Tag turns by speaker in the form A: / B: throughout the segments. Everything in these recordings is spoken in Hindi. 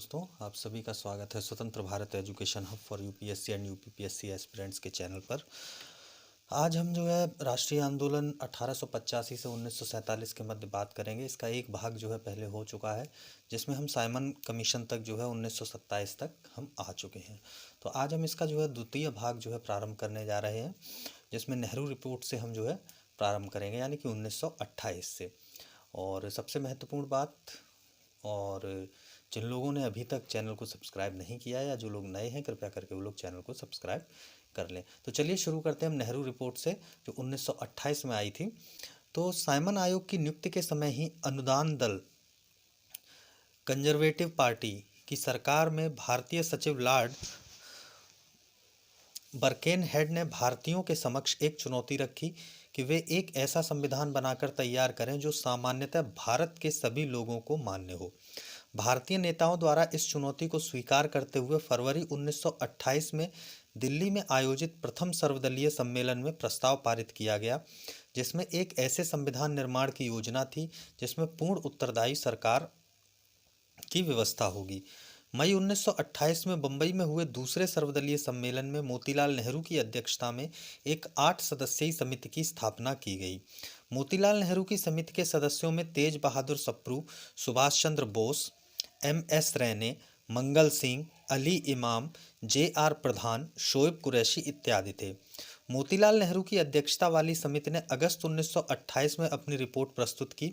A: दोस्तों, आप सभी का स्वागत है स्वतंत्र Bharat education hub for UPSC and UPPSC aspirants के चैनल पर। आज हम जो है राष्ट्रीय आंदोलन 1885 से 1947 के मध्य बात करेंगे। इसका एक भाग जो है पहले हो चुका है, जिसमें हम साइमन कमीशन तक जो है 1927 तक हम आ चुके हैं। तो आज हम इसका जो है द्वितीय भाग जो है प्रारंभ करने जा रहे हैं, जिसमें नेहरू रिपोर्ट से हम जो है प्रारंभ करेंगे, यानी कि 1928 से। और सबसे महत्वपूर्ण बात, और जिन लोगों ने अभी तक चैनल को सब्सक्राइब नहीं किया या जो लोग नए हैं, कृपया करके वो लोग चैनल को सब्सक्राइब कर लें। तो चलिए शुरू करते हैं हम नेहरू रिपोर्ट से, जो 1928 में आई थी। तो साइमन आयोग की नियुक्ति के समय ही अनुदान दल कंजर्वेटिव पार्टी की सरकार में भारतीय सचिव लॉर्ड बर्केनहेड ने भारतीयों के समक्ष एक चुनौती रखी कि वे एक ऐसा संविधान बनाकर तैयार करें जो सामान्यतः भारत के सभी लोगों को मान्य हो। भारतीय नेताओं द्वारा इस चुनौती को स्वीकार करते हुए फरवरी 1928 में दिल्ली में आयोजित प्रथम सर्वदलीय सम्मेलन में प्रस्ताव पारित किया गया, जिसमें एक ऐसे संविधान निर्माण की योजना थी जिसमें पूर्ण उत्तरदायी सरकार की व्यवस्था होगी। मई 1928 में बंबई में हुए दूसरे सर्वदलीय सम्मेलन में मोतीलाल नेहरू की अध्यक्षता में एक 8 सदस्यीय समिति की स्थापना की गई। मोतीलाल नेहरू की समिति के सदस्यों में तेज बहादुर सप्रू, सुभाष चंद्र बोस, एम.एस. रैने, मंगल सिंह, अली इमाम, जे.आर. प्रधान, शोएब कुरैशी इत्यादि थे। मोतीलाल नेहरू की अध्यक्षता वाली समिति ने अगस्त 1928 में अपनी रिपोर्ट प्रस्तुत की,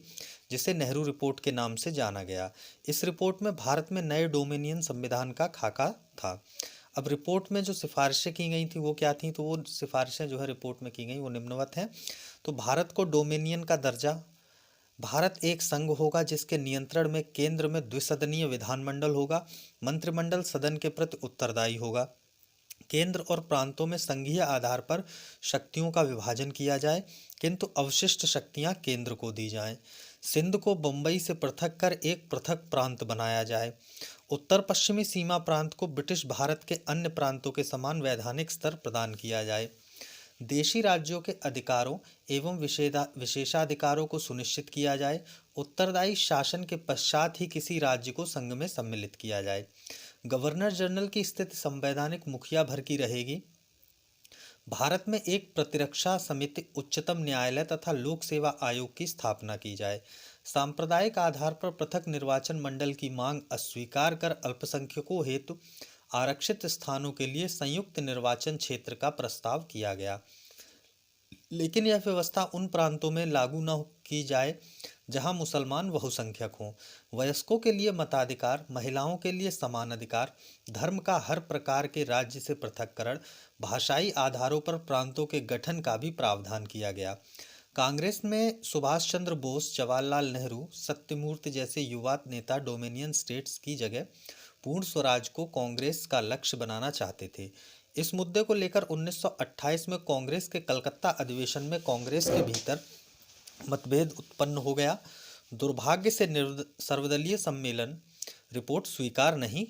A: जिसे नेहरू रिपोर्ट के नाम से जाना गया। इस रिपोर्ट में भारत में नए डोमिनियन संविधान का खाका था। अब रिपोर्ट में जो सिफारिशें की गई थी वो क्या थी, तो वो सिफारिशें जो है रिपोर्ट में की गई वो निम्नवत हैं। तो भारत को डोमिनियन का दर्जा, भारत एक संघ होगा जिसके नियंत्रण में केंद्र में द्विसदनीय विधानमंडल होगा, मंत्रिमंडल सदन के प्रति उत्तरदायी होगा, केंद्र और प्रांतों में संघीय आधार पर शक्तियों का विभाजन किया जाए, किंतु अवशिष्ट शक्तियां केंद्र को दी जाएं। सिंध को बंबई से पृथक कर एक पृथक प्रांत बनाया जाए। उत्तर पश्चिमी सीमा प्रांत को ब्रिटिश भारत के अन्य प्रांतों के समान वैधानिक स्तर प्रदान किया जाए। देशी राज्यों के अधिकारों एवं विशेषाधिकारों को सुनिश्चित किया जाए। उत्तरदायी शासन के पश्चात ही किसी राज्य को संघ में सम्मिलित किया जाए। गवर्नर जनरल की स्थिति संवैधानिक मुखिया भर की रहेगी। भारत में एक प्रतिरक्षा समिति, उच्चतम न्यायालय तथा लोक सेवा आयोग की स्थापना की जाए। सांप्रदायिक आधार पर पृथक निर्वाचन मंडल की मांग अस्वीकार कर अल्पसंख्यकों हेतु आरक्षित स्थानों के लिए संयुक्त निर्वाचन क्षेत्र का प्रस्ताव किया गया, लेकिन यह व्यवस्था उन प्रांतों में लागू न की जाए जहां मुसलमान बहुसंख्यक हों। वयस्कों के लिए मताधिकार, महिलाओं के लिए समान अधिकार, धर्म का हर प्रकार के राज्य से पृथक्करण, भाषाई आधारों पर प्रांतों के गठन का भी प्रावधान किया गया। कांग्रेस में सुभाष चंद्र बोस, जवाहरलाल नेहरू, सत्यमूर्ति जैसे युवा नेता डोमिनियन स्टेट्स की जगह पूर्ण स्वराज को कांग्रेस का लक्ष्य बनाना चाहते थे। इस मुद्दे को लेकर 1928 में कांग्रेस के कलकत्ता अधिवेशन में कांग्रेस के भीतर मतभेद उत्पन्न हो गया। दुर्भाग्य से सर्वदलीय सम्मेलन रिपोर्ट स्वीकार नहीं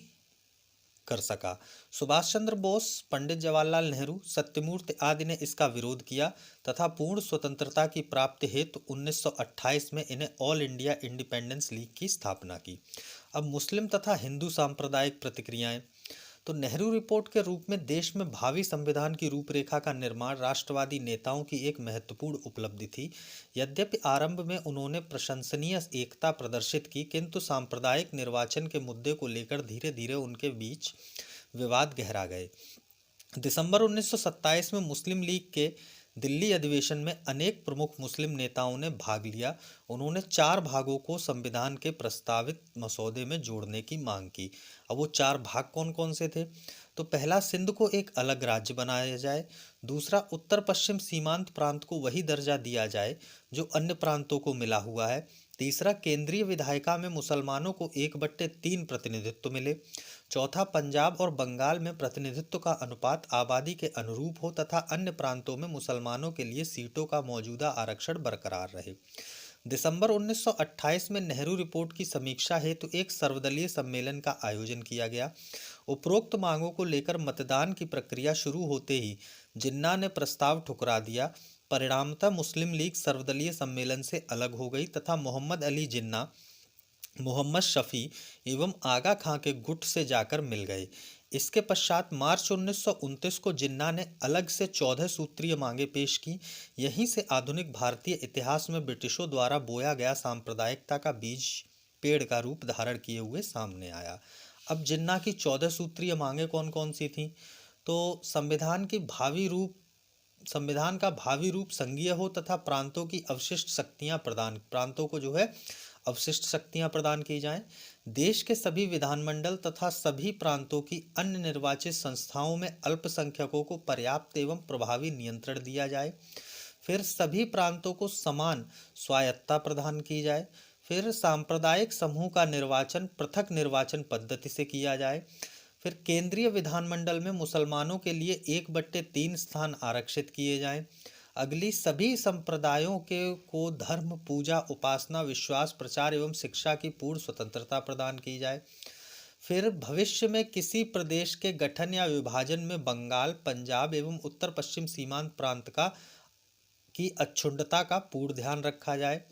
A: कर सका। सुभाष चंद्र बोस, पंडित जवाहरलाल नेहरू, सत्यमूर्ति आदि ने इसका विरोध किया तथा पूर्ण स्वतंत्रता की प्राप्ति हेतु 1928 में इन्हें ऑल इंडिया इंडिपेंडेंस लीग की स्थापना की। अब मुस्लिम तथा हिंदू सांप्रदायिक प्रतिक्रियाएं। तो नेहरू रिपोर्ट के रूप में देश में भावी संविधान की रूपरेखा का निर्माण राष्ट्रवादी नेताओं की एक महत्वपूर्ण उपलब्धि थी। यद्यपि आरंभ में उन्होंने प्रशंसनीय एकता प्रदर्शित की, किंतु सांप्रदायिक निर्वाचन के मुद्दे को लेकर धीरे धीरे उनके बीच विवाद गहरा गए। दिसंबर 1927 में मुस्लिम लीग के दिल्ली अधिवेशन में अनेक प्रमुख मुस्लिम नेताओं ने भाग लिया। उन्होंने 4 भागों को संविधान के प्रस्तावित मसौदे में जोड़ने की मांग की। अब वो 4 भाग कौन कौन से थे? तो पहला, सिंध को एक अलग राज्य बनाया जाए। दूसरा, उत्तर पश्चिम सीमांत प्रांत को वही दर्जा दिया जाए जो अन्य प्रांतों को मिला हुआ है। तीसरा, केंद्रीय विधायिका में मुसलमानों को 1/3 प्रतिनिधित्व मिले। चौथा, पंजाब और बंगाल में प्रतिनिधित्व का अनुपात आबादी के अनुरूप हो तथा अन्य प्रांतों में मुसलमानों के लिए सीटों का मौजूदा आरक्षण बरकरार रहे। दिसंबर 1928 में नेहरू रिपोर्ट की समीक्षा हेतु एक सर्वदलीय सम्मेलन का आयोजन किया गया। उपरोक्त मांगों को लेकर मतदान की प्रक्रिया शुरू होते ही जिन्ना ने प्रस्ताव ठुकरा दिया। परिणामतः मुस्लिम लीग सर्वदलीय सम्मेलन से अलग हो गई तथा मोहम्मद अली जिन्ना मोहम्मद शफी एवं आगा खां के गुट से जाकर मिल गए। इसके पश्चात मार्च 1929 को जिन्ना ने अलग से 14 सूत्रीय मांगे पेश की। यहीं से आधुनिक भारतीय इतिहास में ब्रिटिशों द्वारा बोया गया सांप्रदायिकता का बीज पेड़ का रूप धारण किए हुए सामने आया। अब जिन्ना की 14 सूत्रीय मांगे कौन कौन सी थी? तो संविधान का भावी रूप संघीय हो तथा प्रांतों को जो है अवशिष्ट शक्तियां प्रदान की जाएं। देश के सभी विधानमंडल तथा सभी प्रांतों की अन्य निर्वाचित संस्थाओं में अल्पसंख्यकों को पर्याप्त एवं प्रभावी नियंत्रण दिया जाए। फिर सभी प्रांतों को समान स्वायत्ता प्रदान की जाए। फिर सांप्रदायिक समूह का निर्वाचन पृथक निर्वाचन पद्धति से किया जाए। फिर केंद्रीय विधानमंडल में मुसलमानों के लिए 1/3 स्थान आरक्षित किए जाएं। अगली सभी संप्रदायों के को धर्म, पूजा, उपासना, विश्वास, प्रचार एवं शिक्षा की पूर्ण स्वतंत्रता प्रदान की जाए। फिर भविष्य में किसी प्रदेश के गठन या विभाजन में बंगाल, पंजाब एवं उत्तर पश्चिम सीमांत प्रांत की अक्षुण्णता का पूर्ण ध्यान रखा जाए।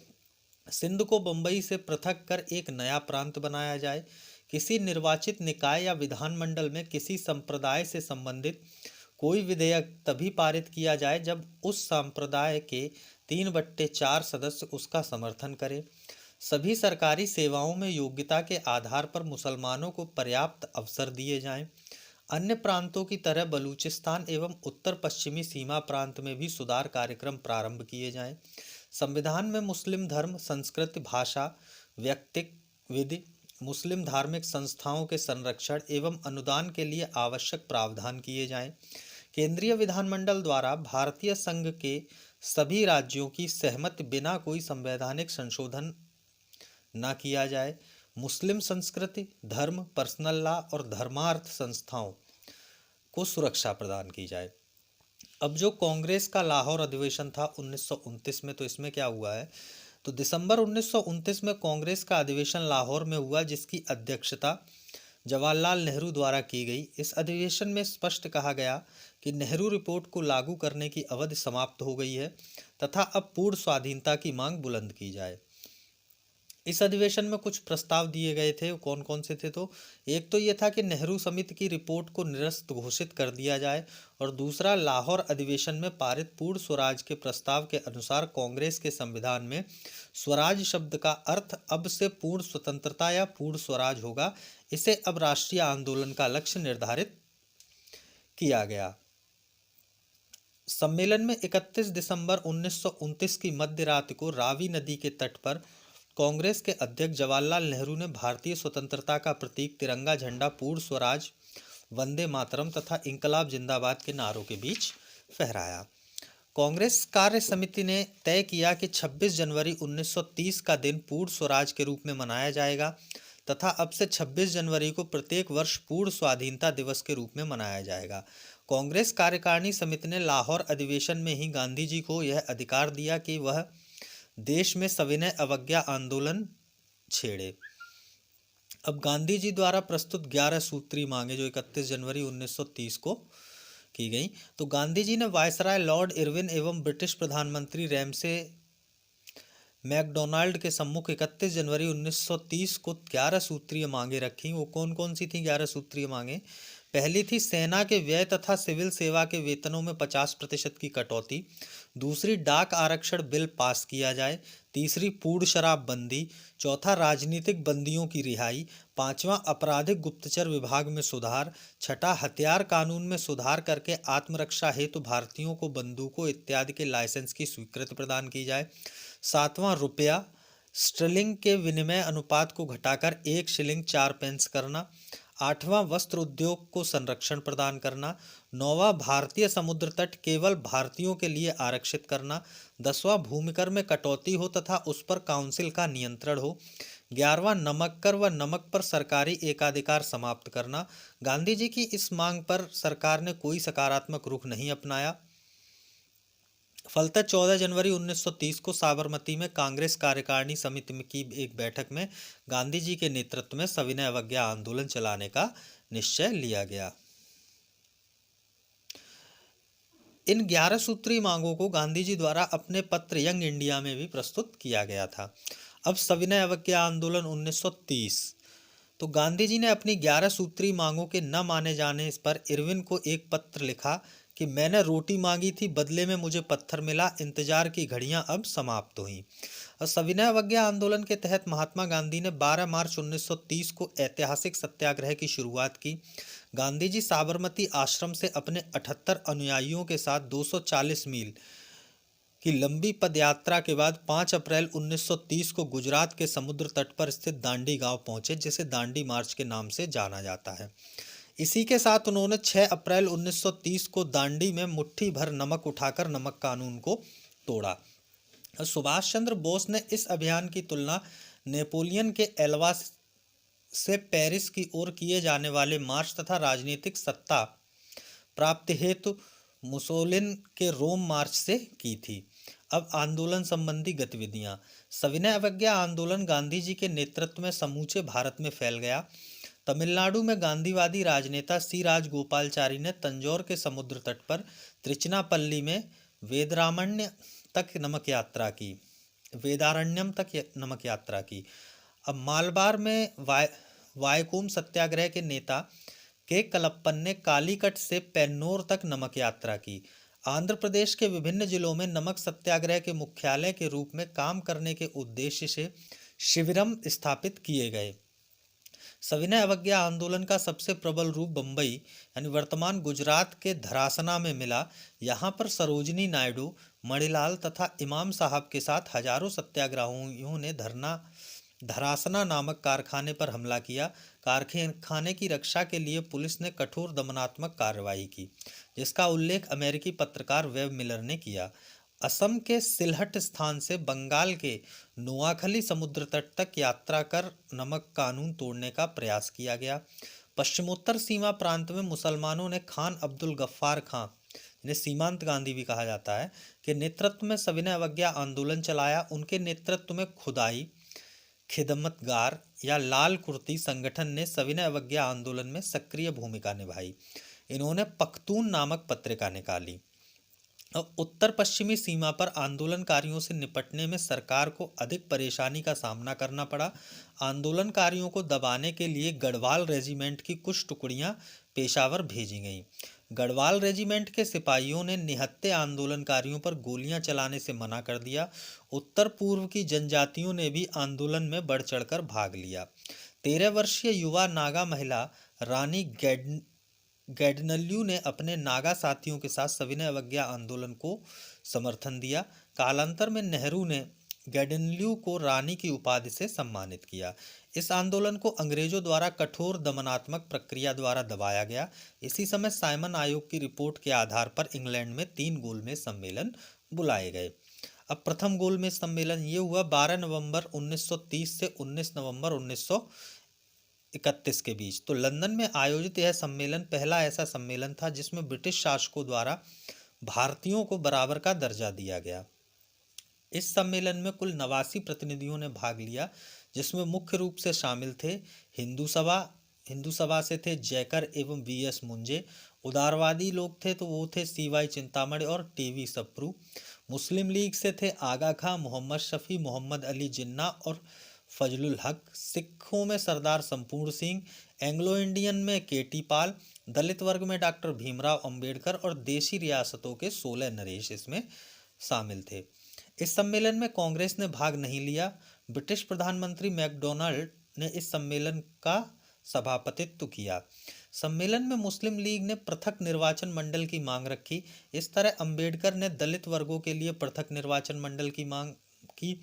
A: सिंध को बंबई से पृथक कर एक नया प्रांत बनाया जाए। किसी निर्वाचित निकाय या विधानमंडल में किसी संप्रदाय से संबंधित कोई विधेयक तभी पारित किया जाए जब उस संप्रदाय के 3/4 सदस्य उसका समर्थन करें। सभी सरकारी सेवाओं में योग्यता के आधार पर मुसलमानों को पर्याप्त अवसर दिए जाएं। अन्य प्रांतों की तरह बलूचिस्तान एवं उत्तर पश्चिमी सीमा प्रांत में भी सुधार कार्यक्रम प्रारंभ किए जाएं। संविधान में मुस्लिम धर्म, संस्कृति, भाषा, व्यक्तिक विधि, मुस्लिम धार्मिक संस्थाओं के संरक्षण एवं अनुदान के लिए आवश्यक प्रावधान किए जाएं। केंद्रीय विधानमंडल द्वारा भारतीय संघ के सभी राज्यों की सहमति बिना कोई संवैधानिक संशोधन न किया जाए। मुस्लिम संस्कृति, धर्म, पर्सनल लॉ और धर्मार्थ संस्थाओं को सुरक्षा प्रदान की जाए। अब जो कांग्रेस का लाहौर अधिवेशन था 1929 में, तो इसमें क्या हुआ है? तो दिसंबर 1929 में कांग्रेस का अधिवेशन लाहौर में हुआ, जिसकी अध्यक्षता जवाहरलाल नेहरू द्वारा की गई। इस अधिवेशन में स्पष्ट कहा गया कि नेहरू रिपोर्ट को लागू करने की अवधि समाप्त हो गई है तथा अब पूर्ण स्वाधीनता की मांग बुलंद की जाए। इस अधिवेशन में कुछ प्रस्ताव दिए गए थे, कौन कौन से थे? तो एक तो ये था कि नेहरू समिति की रिपोर्ट को निरस्त घोषित कर दिया जाए, और दूसरा, लाहौर अधिवेशन में पारित पूर्ण स्वराज के प्रस्ताव के अनुसार कांग्रेस के संविधान में स्वराज शब्द का अर्थ अब से पूर्ण स्वतंत्रता या पूर्ण स्वराज होगा। इसे अब राष्ट्रीय आंदोलन का लक्ष्य निर्धारित किया गया। सम्मेलन में 31 दिसंबर 1929 की मध्य रात को रावी नदी के तट पर कांग्रेस के अध्यक्ष जवाहरलाल नेहरू ने भारतीय स्वतंत्रता का प्रतीक तिरंगा झंडा पूर्ण स्वराज, वंदे मातरम तथा इंकलाब जिंदाबाद के नारों के बीच फहराया। कांग्रेस कार्य समिति ने तय किया कि 26 जनवरी 1930 का दिन पूर्ण स्वराज के रूप में मनाया जाएगा तथा अब से 26 जनवरी को प्रत्येक वर्ष पूर्ण स्वाधीनता दिवस के रूप में मनाया जाएगा। कांग्रेस कार्यकारिणी समिति ने लाहौर अधिवेशन में ही गांधी जी को यह अधिकार दिया कि वह देश में सविनय अवज्ञा आंदोलन छेड़े। अब गांधी जी द्वारा प्रस्तुत 11 सूत्री मांगे जो 31 जनवरी 1930 को की गई, तो गांधी जी ने वायसराय लॉर्ड इरविन एवं ब्रिटिश प्रधानमंत्री रैमसे मैकडोनाल्ड के सम्मुख 31 जनवरी 1930 को 11 सूत्रीय मांगे रखी। वो कौन कौन सी थी 11 सूत्रीय मांगे? पहली थी सेना के व्यय तथा सिविल सेवा के वेतनों में 50% की कटौती। दूसरी, डाक आरक्षण बिल पास किया जाए। तीसरी, पूर्ण शराबबंदी। चौथा, राजनीतिक बंदियों की रिहाई। पांचवा, आपराधिक गुप्तचर विभाग में सुधार। छठा, हथियार कानून में सुधार करके आत्मरक्षा हेतु भारतीयों को बंदूकों इत्यादि के लाइसेंस की स्वीकृति प्रदान की जाए। सातवां, रुपया स्टर्लिंग के विनिमय अनुपात को घटाकर 1 शिलिंग 4 पेंस करना। आठवां, वस्त्र उद्योग को संरक्षण प्रदान करना। नौवां, भारतीय समुद्र तट केवल भारतीयों के लिए आरक्षित करना। 10वां, भूमिकर में कटौती हो तथा उस पर काउंसिल का नियंत्रण हो। 11वां, नमक कर व नमक पर सरकारी एकाधिकार समाप्त करना। गांधी जी की इस मांग पर सरकार ने कोई सकारात्मक रुख नहीं अपनाया। फलतः 14 जनवरी 1930 को साबरमती में कांग्रेस कार्यकारिणी समिति की एक बैठक में गांधी जी के नेतृत्व में सविनय अवज्ञा आंदोलन चलाने का निश्चय लिया गया। इन 11 सूत्री मांगों को गांधी जी द्वारा अपने पत्र यंग इंडिया में भी प्रस्तुत किया गया था। अब सविनय अवज्ञा आंदोलन 1930। तो गांधी जी ने अपनी 11 सूत्री मांगों के न माने जाने पर इरविन को एक पत्र लिखा कि मैंने रोटी मांगी थी, बदले में मुझे पत्थर मिला, इंतजार की घड़ियां अब समाप्त हुई। और सविनय अवज्ञा आंदोलन के तहत महात्मा गांधी ने 12 मार्च 1930 को ऐतिहासिक सत्याग्रह की शुरुआत की। गांधी जी साबरमती आश्रम से अपने 78 अनुयायियों के साथ 240 मील की लंबी पदयात्रा के बाद 5 अप्रैल 1930 को गुजरात के समुद्र तट पर स्थित दांडी गांव पहुंचे, जिसे दांडी मार्च के नाम से जाना जाता है। इसी के साथ उन्होंने 6 अप्रैल 1930 को दांडी में मुट्ठी भर नमक उठाकर नमक कानून को तोड़ा। सुभाष चंद्र बोस ने इस अभियान की तुलना नेपोलियन के एल्वा से पेरिस की ओर किए जाने वाले मार्च तथा राजनीतिक सत्ता प्राप्ति हेतु मुसोलिन के रोम मार्च से की थी। अब आंदोलन संबंधी गतिविधियां। सविनय अवज्ञा आंदोलन गांधी जी के नेतृत्व में समूचे भारत में फैल गया। तमिलनाडु में गांधीवादी राजनेता सी राजगोपालचारी ने तंजौर के समुद्र तट पर त्रिचनापल्ली में वेदारण्यम तक नमक यात्रा की। अब मालबार में वायकोम सत्याग्रह के नेता के कलप्पन ने कालीकट से पेन्नोर तक नमक यात्रा की। आंध्र प्रदेश के विभिन्न जिलों में नमक सत्याग्रह के मुख्यालय के रूप में काम करने के उद्देश्य से शिविरम स्थापित किए गए। सविनय अवज्ञा आंदोलन का सबसे प्रबल रूप बम्बई यानी वर्तमान गुजरात के धरासना में मिला। यहाँ पर सरोजनी नायडू, मणिलाल तथा इमाम साहब के साथ हजारों सत्याग्रहियों ने धरासना नामक कारखाने पर हमला किया। कारखाने की रक्षा के लिए पुलिस ने कठोर दमनात्मक कार्रवाई की, जिसका उल्लेख अमेरिकी पत्रकार वेब मिलर ने किया। असम के सिलहट स्थान से बंगाल के नोआखली समुद्र तट तक यात्रा कर नमक कानून तोड़ने का प्रयास किया गया। पश्चिमोत्तर सीमा प्रांत में मुसलमानों ने खान अब्दुल गफ्फार खां, जिन्हें सीमांत गांधी भी कहा जाता है, के नेतृत्व में सविनय अवज्ञा आंदोलन चलाया। उनके नेतृत्व में खुदाई खिदमतगार या लाल कुर्ती संगठन ने सविनय अवज्ञा आंदोलन में सक्रिय भूमिका निभाई। इन्होंने पख्तून नामक पत्रिका निकाली। और उत्तर पश्चिमी सीमा पर आंदोलनकारियों से निपटने में सरकार को अधिक परेशानी का सामना करना पड़ा। आंदोलनकारियों को दबाने के लिए गढ़वाल रेजिमेंट की कुछ टुकड़ियां पेशावर भेजी गईं। गढ़वाल रेजिमेंट के सिपाहियों ने निहत्थे आंदोलनकारियों पर गोलियां चलाने से मना कर दिया। उत्तर पूर्व की जनजातियों ने भी आंदोलन में बढ़ चढ़कर भाग लिया। 13 वर्षीय युवा नागा महिला रानी गैडनल्यू ने अपने नागा साथियों के साथ सविनय अवज्ञा आंदोलन को समर्थन दिया। कालांतर में नेहरू ने गैडनल्यू को रानी की उपाधि से सम्मानित किया। इस आंदोलन को अंग्रेजों द्वारा कठोर दमनात्मक प्रक्रिया द्वारा दबाया गया। इसी समय साइमन आयोग की रिपोर्ट के आधार पर इंग्लैंड में 3 गोलमेज सम्मेलन बुलाए गए। अब प्रथम गोलमेज सम्मेलन ये हुआ 12 नवंबर 1930 से 19 नवंबर 1931 के बीच। तो लंदन में आयोजित यह सम्मेलन पहला ऐसा सम्मेलन था जिसमें ब्रिटिश शासकों द्वारा भारतीयों को बराबर का दर्जा दिया गया। इस सम्मेलन में कुल 89 प्रतिनिधियों ने भाग लिया, जिसमें मुख्य रूप से शामिल थे हिंदू सभा से थे जयकर एवं वीएस मुंजे। उदारवादी लोग थे तो वो थे सीवाई चिंतामणि और टीवी सप्रू। मुस्लिम लीग से थे आगा खां, मोहम्मद शफी, मोहम्मद अली जिन्ना और फजलुल हक। सिखों में सरदार संपूर्ण सिंह, एंग्लो इंडियन में केटी पाल, दलित वर्ग में डॉक्टर भीमराव अंबेडकर और देशी रियासतों के 16 नरेश इसमें शामिल थे। इस सम्मेलन में कांग्रेस ने भाग नहीं लिया। ब्रिटिश प्रधानमंत्री मैकडोनाल्ड ने इस सम्मेलन का सभापतित्व किया। सम्मेलन में मुस्लिम लीग ने पृथक निर्वाचन मंडल की मांग रखी। इस तरह अंबेडकर ने दलित वर्गों के लिए पृथक निर्वाचन मंडल की मांग की,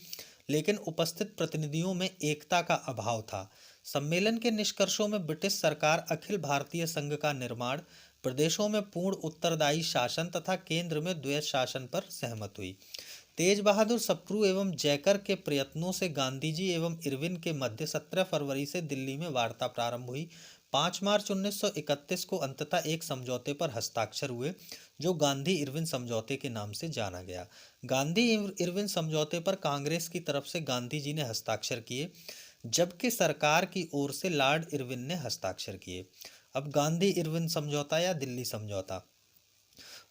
A: लेकिन उपस्थित प्रतिनिधियों में एकता का अभाव था। सम्मेलन के निष्कर्षों में ब्रिटिश सरकार अखिल भारतीय संघ का निर्माण, प्रदेशों में पूर्ण उत्तरदायी शासन तथा केंद्र में द्वैत शासन पर सहमत हुई। तेज बहादुर सप्रू एवं जयकर के प्रयत्नों से गांधी जी एवं इरविन के मध्य 17 फरवरी से दिल्ली में वार्ता प्रारंभ हुई। 5 मार्च 1931 को अंततः एक समझौते पर हस्ताक्षर हुए, जो गांधी इरविन समझौते के नाम से जाना गया। गांधी इरविन समझौते पर कांग्रेस की तरफ से गांधी जी ने हस्ताक्षर किए, जबकि सरकार की ओर से लॉर्ड इरविन ने हस्ताक्षर किए। अब गांधी इरविन समझौता या दिल्ली समझौता।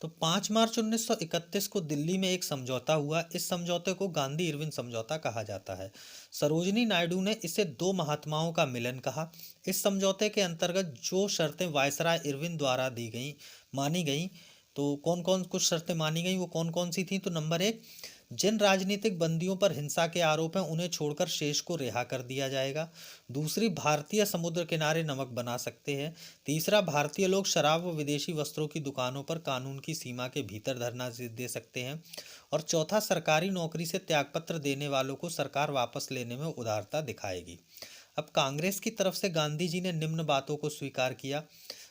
A: तो 5 मार्च 1931 को दिल्ली में एक समझौता हुआ। इस समझौते को गांधी इरविन समझौता कहा जाता है। सरोजिनी नायडू ने इसे दो महात्माओं का मिलन कहा। इस समझौते के अंतर्गत जो शर्तें वायसराय इरविन द्वारा दी गई मानी गई, तो कौन कौन कुछ शर्तें मानी गई, वो कौन कौन सी थी? तो नंबर 1, जिन राजनीतिक बंदियों पर हिंसा के आरोप हैं उन्हें छोड़कर शेष को रिहा कर दिया जाएगा। दूसरी, भारतीय समुद्र किनारे नमक बना सकते हैं। तीसरा, भारतीय लोग शराब व विदेशी वस्त्रों की दुकानों पर कानून की सीमा के भीतर धरना दे सकते हैं। और चौथा, सरकारी नौकरी से त्यागपत्र देने वालों को सरकार वापस लेने में उदारता दिखाएगी। अब कांग्रेस की तरफ से गांधी जी ने निम्न बातों को स्वीकार किया।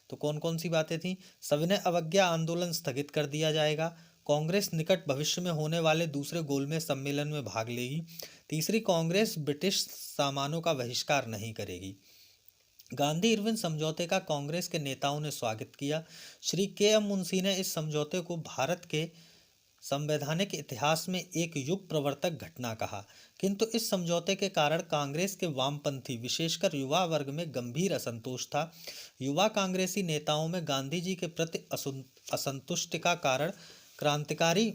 A: तो कौन कौन सी बातें थी? सविनय अवज्ञा आंदोलन स्थगित कर दिया जाएगा। कांग्रेस निकट भविष्य में होने वाले दूसरे गोलमेज सम्मेलन में भाग लेगी। तीसरी, कांग्रेस ब्रिटिश सामानों का बहिष्कार नहीं करेगी। गांधी इरविन समझौते का कांग्रेस के नेताओं ने स्वागत किया। श्री के.एम. मुंशी ने इस समझौते को भारत के संवैधानिक इतिहास में एक युग प्रवर्तक घटना कहा। किंतु इस समझौते के कारण कांग्रेस के वामपंथी, विशेषकर युवा वर्ग में गंभीर असंतोष था। युवा कांग्रेसी नेताओं में गांधी जी के प्रति असंतुष्टि का कारण क्रांतिकारी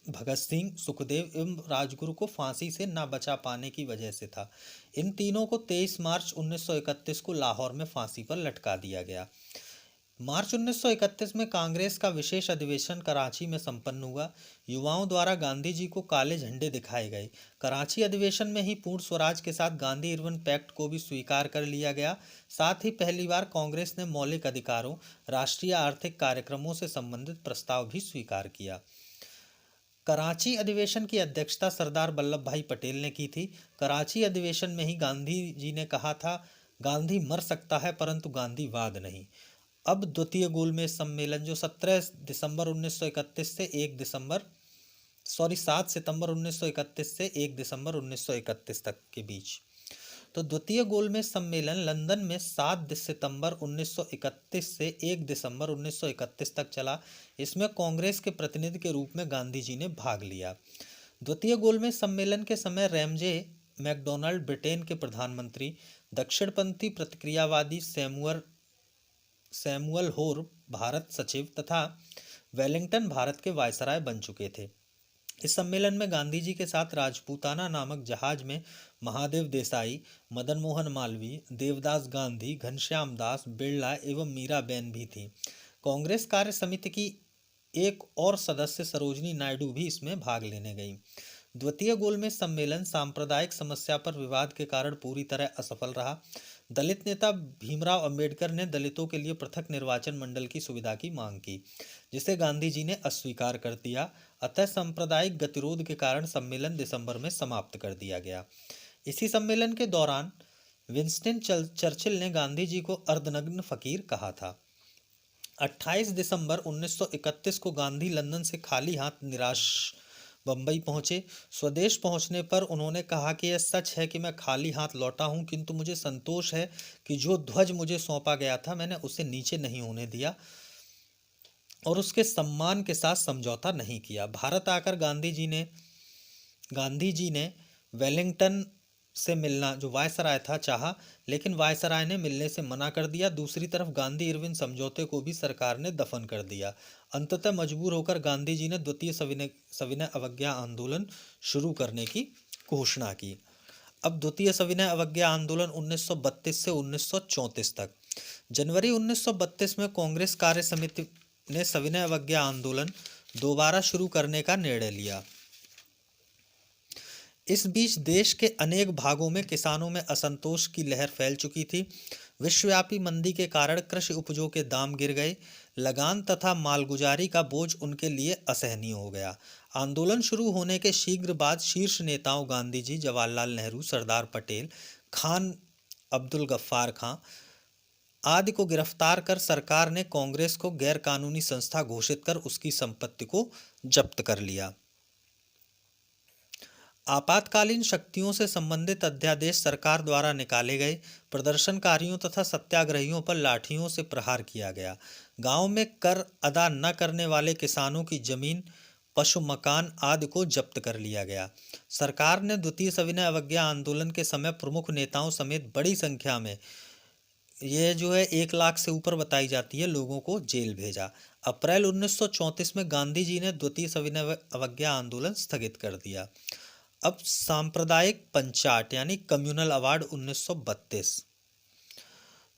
A: भगत सिंह, सुखदेव एवं राजगुरु को फांसी से न बचा पाने की वजह से था। इन तीनों को 23 मार्च 1931 को लाहौर में फांसी पर लटका दिया गया। मार्च 1931 में कांग्रेस का विशेष अधिवेशन कराची में संपन्न हुआ। युवाओं द्वारा गांधी जी को काले झंडे दिखाए गए। कराची अधिवेशन में ही पूर्ण स्वराज के साथ गांधी इरविन पैक्ट को भी स्वीकार कर लिया गया। साथ ही पहली बार कांग्रेस ने मौलिक अधिकारों, राष्ट्रीय आर्थिक कार्यक्रमों से संबंधित प्रस्ताव भी स्वीकार किया। कराची अधिवेशन की अध्यक्षता सरदार वल्लभ भाई पटेल ने की थी। कराची अधिवेशन में ही गांधी जी ने कहा था, गांधी मर सकता है परंतु गांधीवाद नहीं। अब द्वितीय गोलमेज सम्मेलन जो 17 दिसंबर 1931 से 1 दिसंबर 7 सितंबर 1931 से 1 दिसंबर 1931 तक के बीच, तो द्वितीय गोलमेज सम्मेलन लंदन में 7 सितंबर 1931 से 1 दिसंबर 1931 तक चला। इसमें कांग्रेस के प्रतिनिधि के रूप में गांधी जी ने भाग लिया। द्वितीय गोलमेज सम्मेलन के समय रैमजे मैकडोनाल्ड ब्रिटेन के प्रधानमंत्री, दक्षिणपंथी प्रतिक्रियावादी सैमुअल होर भारत सचिव तथा वेलिंगटन भारत के वायसराय बन चुके थे। इस सम्मेलन में गांधी जी के साथ राजपूताना नामक जहाज में महादेव देसाई, मदन मोहन मालवीय, देवदास गांधी, घनश्याम दास, बिरला एवं मीराबेन भी थी। कांग्रेस कार्य समिति की एक और सदस्य सरोजिनी नायडू भी इसमें भाग लेने गई। द्वितीय गोलमेज सम्मेलन सांप्रदायिक समस्या पर विवाद के कारण पूरी तरह असफल रहा। दलित नेता भीमराव अंबेडकर ने दलितों के लिए पृथक निर्वाचन मंडल की सुविधा की मांग की, जिसे गांधी जी ने अस्वीकार कर दिया। अतः सांप्रदायिक गतिरोध के कारण सम्मेलन दिसंबर में समाप्त कर दिया गया। इसी सम्मेलन के दौरान विंस्टन चर्चिल ने गांधी जी को अर्धनग्न फकीर कहा था। 28 दिसंबर 1931 को गांधी लंदन से खाली हाथ निराश बम्बई पहुंचे। स्वदेश पहुंचने पर उन्होंने कहा कि यह सच है कि मैं खाली हाथ लौटा हूं, किंतु मुझे संतोष है कि जो ध्वज मुझे सौंपा गया था मैंने उसे नीचे नहीं होने दिया और उसके सम्मान के साथ समझौता नहीं किया। भारत आकर गांधी जी ने वेलिंगटन से मिलना, जो वायसराय था, चाहा, लेकिन वायसराय ने मिलने से मना कर दिया। दूसरी तरफ गांधी इरविन समझौते को भी सरकार ने दफन कर दिया। अंततः मजबूर होकर गांधी जी ने द्वितीय सविनय अवज्ञा आंदोलन शुरू करने की घोषणा की। अब द्वितीय सविनय अवज्ञा आंदोलन 1932 से 1934 तक। जनवरी 1932 में कांग्रेस कार्य समिति ने सविनय अवज्ञा आंदोलन दोबारा शुरू करने का निर्णय लिया। इस बीच देश के अनेक भागों में किसानों में असंतोष की लहर फैल चुकी थी। विश्वव्यापी मंदी के कारण कृषि उपजों के दाम गिर गए। लगान तथा मालगुजारी का बोझ उनके लिए असहनीय हो गया। आंदोलन शुरू होने के शीघ्र बाद शीर्ष नेताओं गांधी जी, जवाहरलाल नेहरू, सरदार पटेल, खान अब्दुल गफ्फार खां आदि को गिरफ्तार कर सरकार ने कांग्रेस को गैर कानूनी संस्था घोषित कर उसकी संपत्ति को जब्त कर लिया। आपातकालीन शक्तियों से संबंधित अध्यादेश सरकार द्वारा निकाले गए। प्रदर्शनकारियों तथा सत्याग्रहियों पर लाठियों से प्रहार किया गया। गांव में कर अदा न करने वाले किसानों की जमीन, पशु, मकान आदि को जब्त कर लिया गया। सरकार ने द्वितीय सविनय अवज्ञा आंदोलन के समय प्रमुख नेताओं समेत बड़ी संख्या में, ये जो है 1 लाख से ऊपर बताई जाती है, लोगों को जेल भेजा। अप्रैल 1934 में गांधी जी ने द्वितीय सविनय अवज्ञा आंदोलन स्थगित कर दिया। अब सांप्रदायिक पंचाट यानी कम्युनल अवार्ड 1932।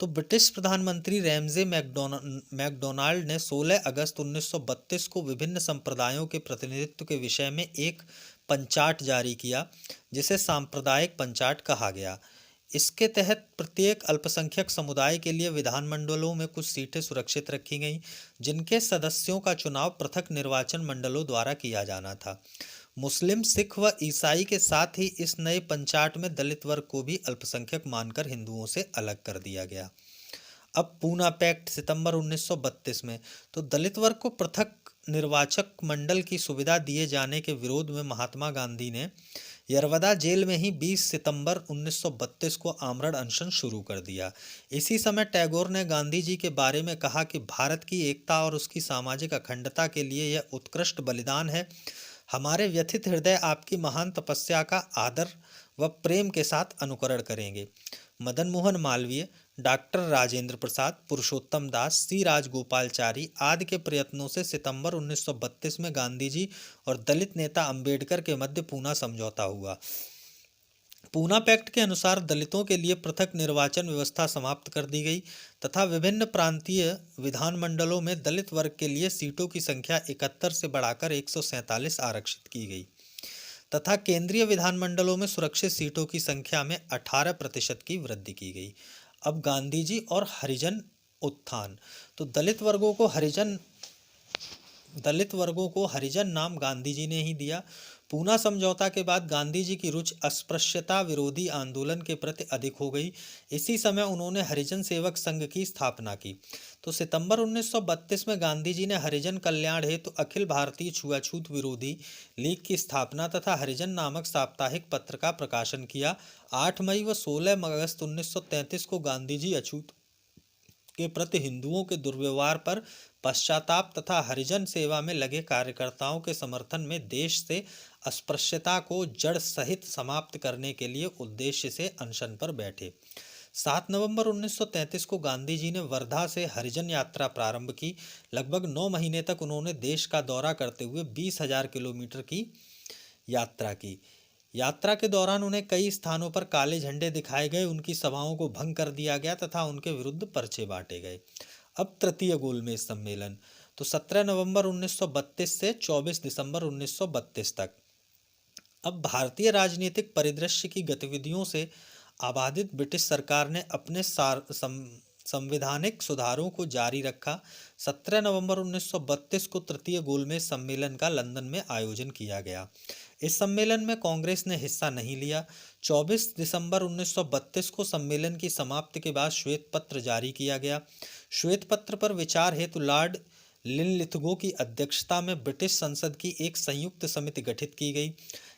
A: तो ब्रिटिश प्रधानमंत्री रैमजे मैकडोनाल्ड ने 16 अगस्त 1932 को विभिन्न संप्रदायों के प्रतिनिधित्व के विषय में एक पंचाट जारी किया, जिसे सांप्रदायिक पंचाट कहा गया। इसके तहत प्रत्येक अल्पसंख्यक समुदाय के लिए विधानमंडलों में कुछ सीटें सुरक्षित रखी गईं, जिनके सदस्यों का चुनाव पृथक निर्वाचन मंडलों द्वारा किया जाना था। मुस्लिम, सिख व ईसाई के साथ ही इस नए पंचाट में दलित वर्ग को भी अल्पसंख्यक मानकर हिंदुओं से अलग कर दिया गया। अब पूना पैक्ट सितंबर 1932 में, तो दलित वर्ग को पृथक निर्वाचक मंडल की सुविधा दिए जाने के विरोध में महात्मा गांधी ने यरवदा जेल में ही 20 सितंबर 1932 को आमरण अनशन शुरू कर दिया। इसी समय टैगोर ने गांधी जी के बारे में कहा कि भारत की एकता और उसकी सामाजिक अखंडता के लिए यह उत्कृष्ट बलिदान है। हमारे व्यथित हृदय आपकी महान तपस्या का आदर व प्रेम के साथ अनुकरण करेंगे। मदन मोहन मालवीय, डॉक्टर राजेंद्र प्रसाद, पुरुषोत्तम दास, सी राजगोपालचारी आदि के प्रयत्नों से सितंबर 1932 में गांधी जी और दलित नेता अंबेडकर के मध्य पूना समझौता हुआ। पूना पैक्ट के अनुसार दलितों के लिए पृथक निर्वाचन व्यवस्था समाप्त कर दी गई तथा विभिन्न प्रांतीय विधानमंडलों में दलित वर्ग के लिए सीटों की संख्या 71 से बढ़ाकर 147 आरक्षित की गई तथा केंद्रीय विधानमंडलों में सुरक्षित सीटों की संख्या में 18% की वृद्धि की गई। अब गांधी जी और हरिजन उत्थान। तो दलित वर्गों को हरिजन नाम गांधी जी ने ही दिया। पूना समझौता के बाद गांधी जी की रुचि अस्पृश्यता विरोधी आंदोलन के प्रति अधिक हो गई। इसी समय उन्होंने हरिजन सेवक संघ की स्थापना की। तो सितंबर 1932 में गांधी जी ने हरिजन कल्याण हेतु अखिल भारतीय छुआछूत विरोधी लीग की स्थापना तथा हरिजन नामक साप्ताहिक पत्र का प्रकाशन किया। 8 मई व 16 अगस्त 1933 को गांधी जी अछूत के प्रति हिंदुओं के दुर्व्यवहार पर पश्चाताप तथा हरिजन सेवा में लगे कार्यकर्ताओं के समर्थन में देश से अस्पृश्यता को जड़ सहित समाप्त करने के लिए उद्देश्य से अनशन पर बैठे। 7 नवंबर 1933 को गांधी जी ने वर्धा से हरिजन यात्रा प्रारंभ की। लगभग 9 महीने तक उन्होंने देश का दौरा करते हुए 20,000 किलोमीटर की यात्रा की। यात्रा के दौरान उन्हें कई स्थानों पर काले झंडे दिखाए गए, उनकी सभाओं को भंग कर दिया गया तथा उनके विरुद्ध पर्चे बांटे गए। अब तृतीय गोलमेज सम्मेलन। तो 17 नवंबर 1932 से 24 दिसंबर 1932 तक। अब भारतीय राजनीतिक परिदृश्य की गतिविधियों से आबादित ब्रिटिश सरकार ने अपने संवैधानिक सुधारों को जारी रखा। 17 नवंबर 1932 को तृतीय गोलमेज सम्मेलन का लंदन में आयोजन किया गया। इस सम्मेलन में कांग्रेस ने हिस्सा नहीं लिया। 24 दिसंबर 1932 को सम्मेलन की समाप्ति के बाद श्वेत पत्र जारी किया गया। श्वेत पत्र पर विचार हेतु लॉर्ड लिनलिथगो की अध्यक्षता में ब्रिटिश संसद की एक संयुक्त समिति गठित की गई।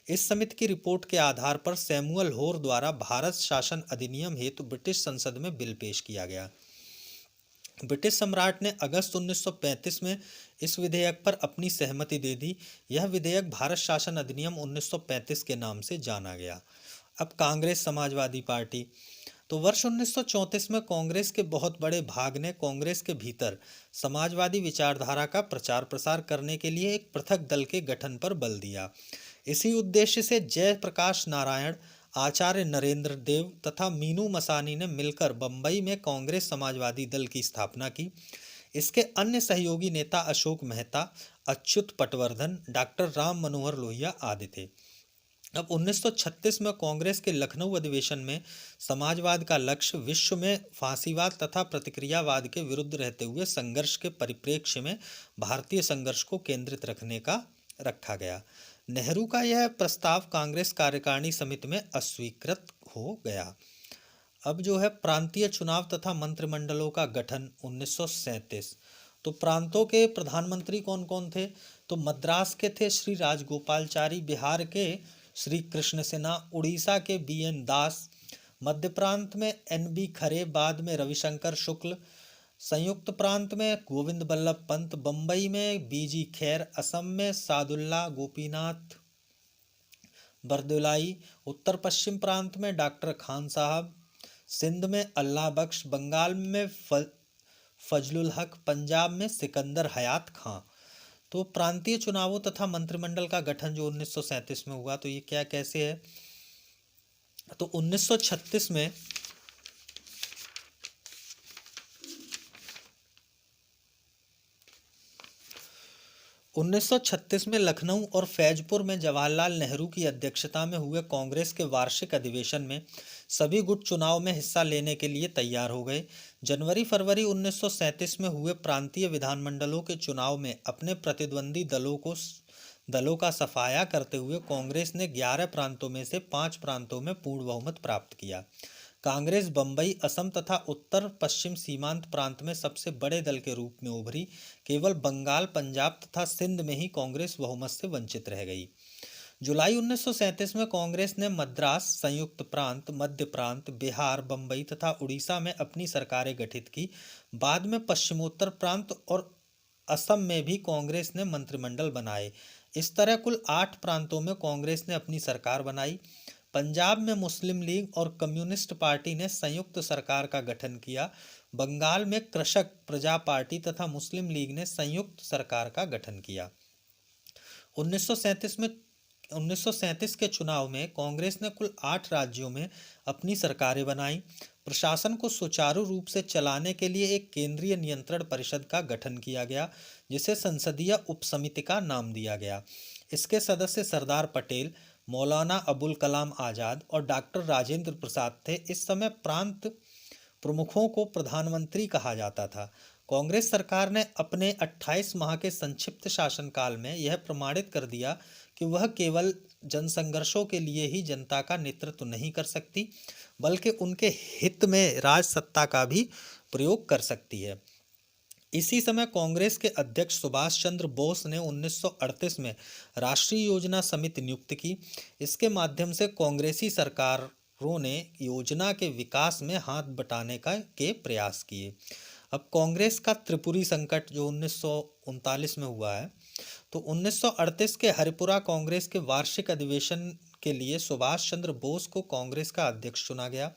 A: इस समिति की रिपोर्ट के आधार पर सैमुअल होर द्वारा भारत शासन अधिनियम हेतु ब्रिटिश संसद में बिल पेश किया गया। ब्रिटिश सम्राट ने अगस्त 1935 में इस विधेयक पर अपनी सहमति दे दी। यह विधेयक भारत शासन अधिनियम 1935 के नाम से जाना गया। अब कांग्रेस समाजवादी पार्टी। तो वर्ष 1934 में कांग्रेस के बहुत बड़े भाग ने कांग्रेस के भीतर समाजवादी विचारधारा का प्रचार प्रसार करने के लिए एक पृथक दल के गठन पर बल दिया। इसी उद्देश्य से जयप्रकाश नारायण, आचार्य नरेंद्र देव तथा मीनू मसानी ने मिलकर बंबई में कांग्रेस समाजवादी दल की स्थापना की। इसके अन्य सहयोगी नेता अशोक मेहता, अच्युत पटवर्धन, डॉक्टर राम मनोहर लोहिया आदि थे। अब 1936 में कांग्रेस के लखनऊ अधिवेशन में समाजवाद का लक्ष्य विश्व में फांसीवाद तथा प्रतिक्रियावाद के विरुद्ध रहते हुए संघर्ष के परिप्रेक्ष्य में भारतीय संघर्ष को केंद्रित रखा गया। नेहरू का यह प्रस्ताव कांग्रेस कार्यकारिणी समिति में अस्वीकृत हो गया। अब जो है प्रांतीय चुनाव तथा मंत्रिमंडलों का गठन 1937। तो प्रांतों के प्रधानमंत्री कौन कौन थे? तो मद्रास के थे श्री राजगोपालचारी, बिहार के श्री कृष्ण सिन्हा, उड़ीसा के BN दास, मध्य प्रांत में NB खरे, बाद में रविशंकर शुक्ल, संयुक्त प्रांत में गोविंद बल्लभ पंत, बम्बई में BG खैर, असम में सादुल्ला गोपीनाथ बरदुलाई, उत्तर पश्चिम प्रांत में डॉक्टर खान साहब, सिंध में अल्लाह बख्श, बंगाल में फजलुल हक, पंजाब में सिकंदर हयात खां। तो प्रांतीय चुनावों तथा मंत्रिमंडल का गठन जो 1937 में हुआ, तो ये क्या कैसे है, तो 1936 में 1936 में लखनऊ और फैजपुर में जवाहरलाल नेहरू की अध्यक्षता में हुए कांग्रेस के वार्षिक अधिवेशन में सभी गुट चुनाव में हिस्सा लेने के लिए तैयार हो गए। जनवरी फरवरी 1937 में हुए प्रांतीय विधानमंडलों के चुनाव में अपने प्रतिद्वंदी दलों का सफाया करते हुए कांग्रेस ने 11 प्रांतों में से 5 प्रांतों में पूर्ण बहुमत प्राप्त किया। कांग्रेस बंबई, असम तथा उत्तर पश्चिम सीमांत प्रांत में सबसे बड़े दल के रूप में उभरी। केवल बंगाल, पंजाब तथा सिंध में ही कांग्रेस बहुमत से वंचित रह गई। जुलाई 1937 में कांग्रेस ने मद्रास, संयुक्त प्रांत, मध्य प्रांत, बिहार, बंबई तथा उड़ीसा में अपनी सरकारें गठित की। बाद में पश्चिमोत्तर प्रांत और असम में भी कांग्रेस ने मंत्रिमंडल बनाए। इस तरह कुल 8 प्रांतों में कांग्रेस ने अपनी सरकार बनाई। पंजाब में मुस्लिम लीग और कम्युनिस्ट पार्टी ने संयुक्त सरकार का गठन किया। बंगाल में कृषक प्रजा पार्टी तथा मुस्लिम लीग ने संयुक्त सरकार का गठन किया। 1937 के चुनाव में कांग्रेस ने कुल 8 राज्यों में अपनी सरकारें बनाई। प्रशासन को सुचारू रूप से चलाने के लिए एक केंद्रीय नियंत्रण परिषद का गठन किया गया, जिसे संसदीय उपसमिति का नाम दिया गया। इसके सदस्य सरदार पटेल, मौलाना अबुल कलाम आज़ाद और डॉक्टर राजेंद्र प्रसाद थे। इस समय प्रांत प्रमुखों को प्रधानमंत्री कहा जाता था। कांग्रेस सरकार ने अपने 28 माह के संक्षिप्त शासनकाल में यह प्रमाणित कर दिया कि वह केवल जनसंघर्षों के लिए ही जनता का नेतृत्व नहीं कर सकती, बल्कि उनके हित में राजसत्ता का भी प्रयोग कर सकती है। इसी समय कांग्रेस के अध्यक्ष सुभाष चंद्र बोस ने 1938 में राष्ट्रीय योजना समिति नियुक्त की। इसके माध्यम से कांग्रेसी सरकारों ने योजना के विकास में हाथ बटाने के प्रयास किए। अब कांग्रेस का त्रिपुरी संकट जो 1939 में हुआ है, तो 1938 के हरिपुरा कांग्रेस के वार्षिक अधिवेशन के लिए सुभाष चंद्र बोस को कांग्रेस का अध्यक्ष चुना गया।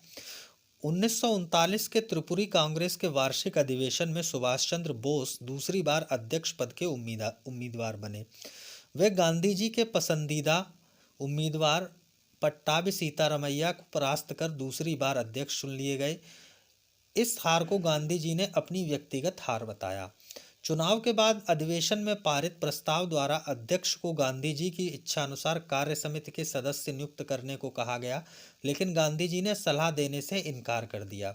A: 1939 के त्रिपुरी कांग्रेस के वार्षिक अधिवेशन में सुभाष चंद्र बोस दूसरी बार अध्यक्ष पद के उम्मीदवार बने। वे गांधी जी के पसंदीदा उम्मीदवार पट्टाभी सीतारामैया को परास्त कर दूसरी बार अध्यक्ष चुन लिए गए। इस हार को गांधी जी ने अपनी व्यक्तिगत हार बताया। चुनाव के बाद अधिवेशन में पारित प्रस्ताव द्वारा अध्यक्ष को गांधी जी की इच्छानुसार कार्य समिति के सदस्य नियुक्त करने को कहा गया, लेकिन गांधी जी ने सलाह देने से इनकार कर दिया।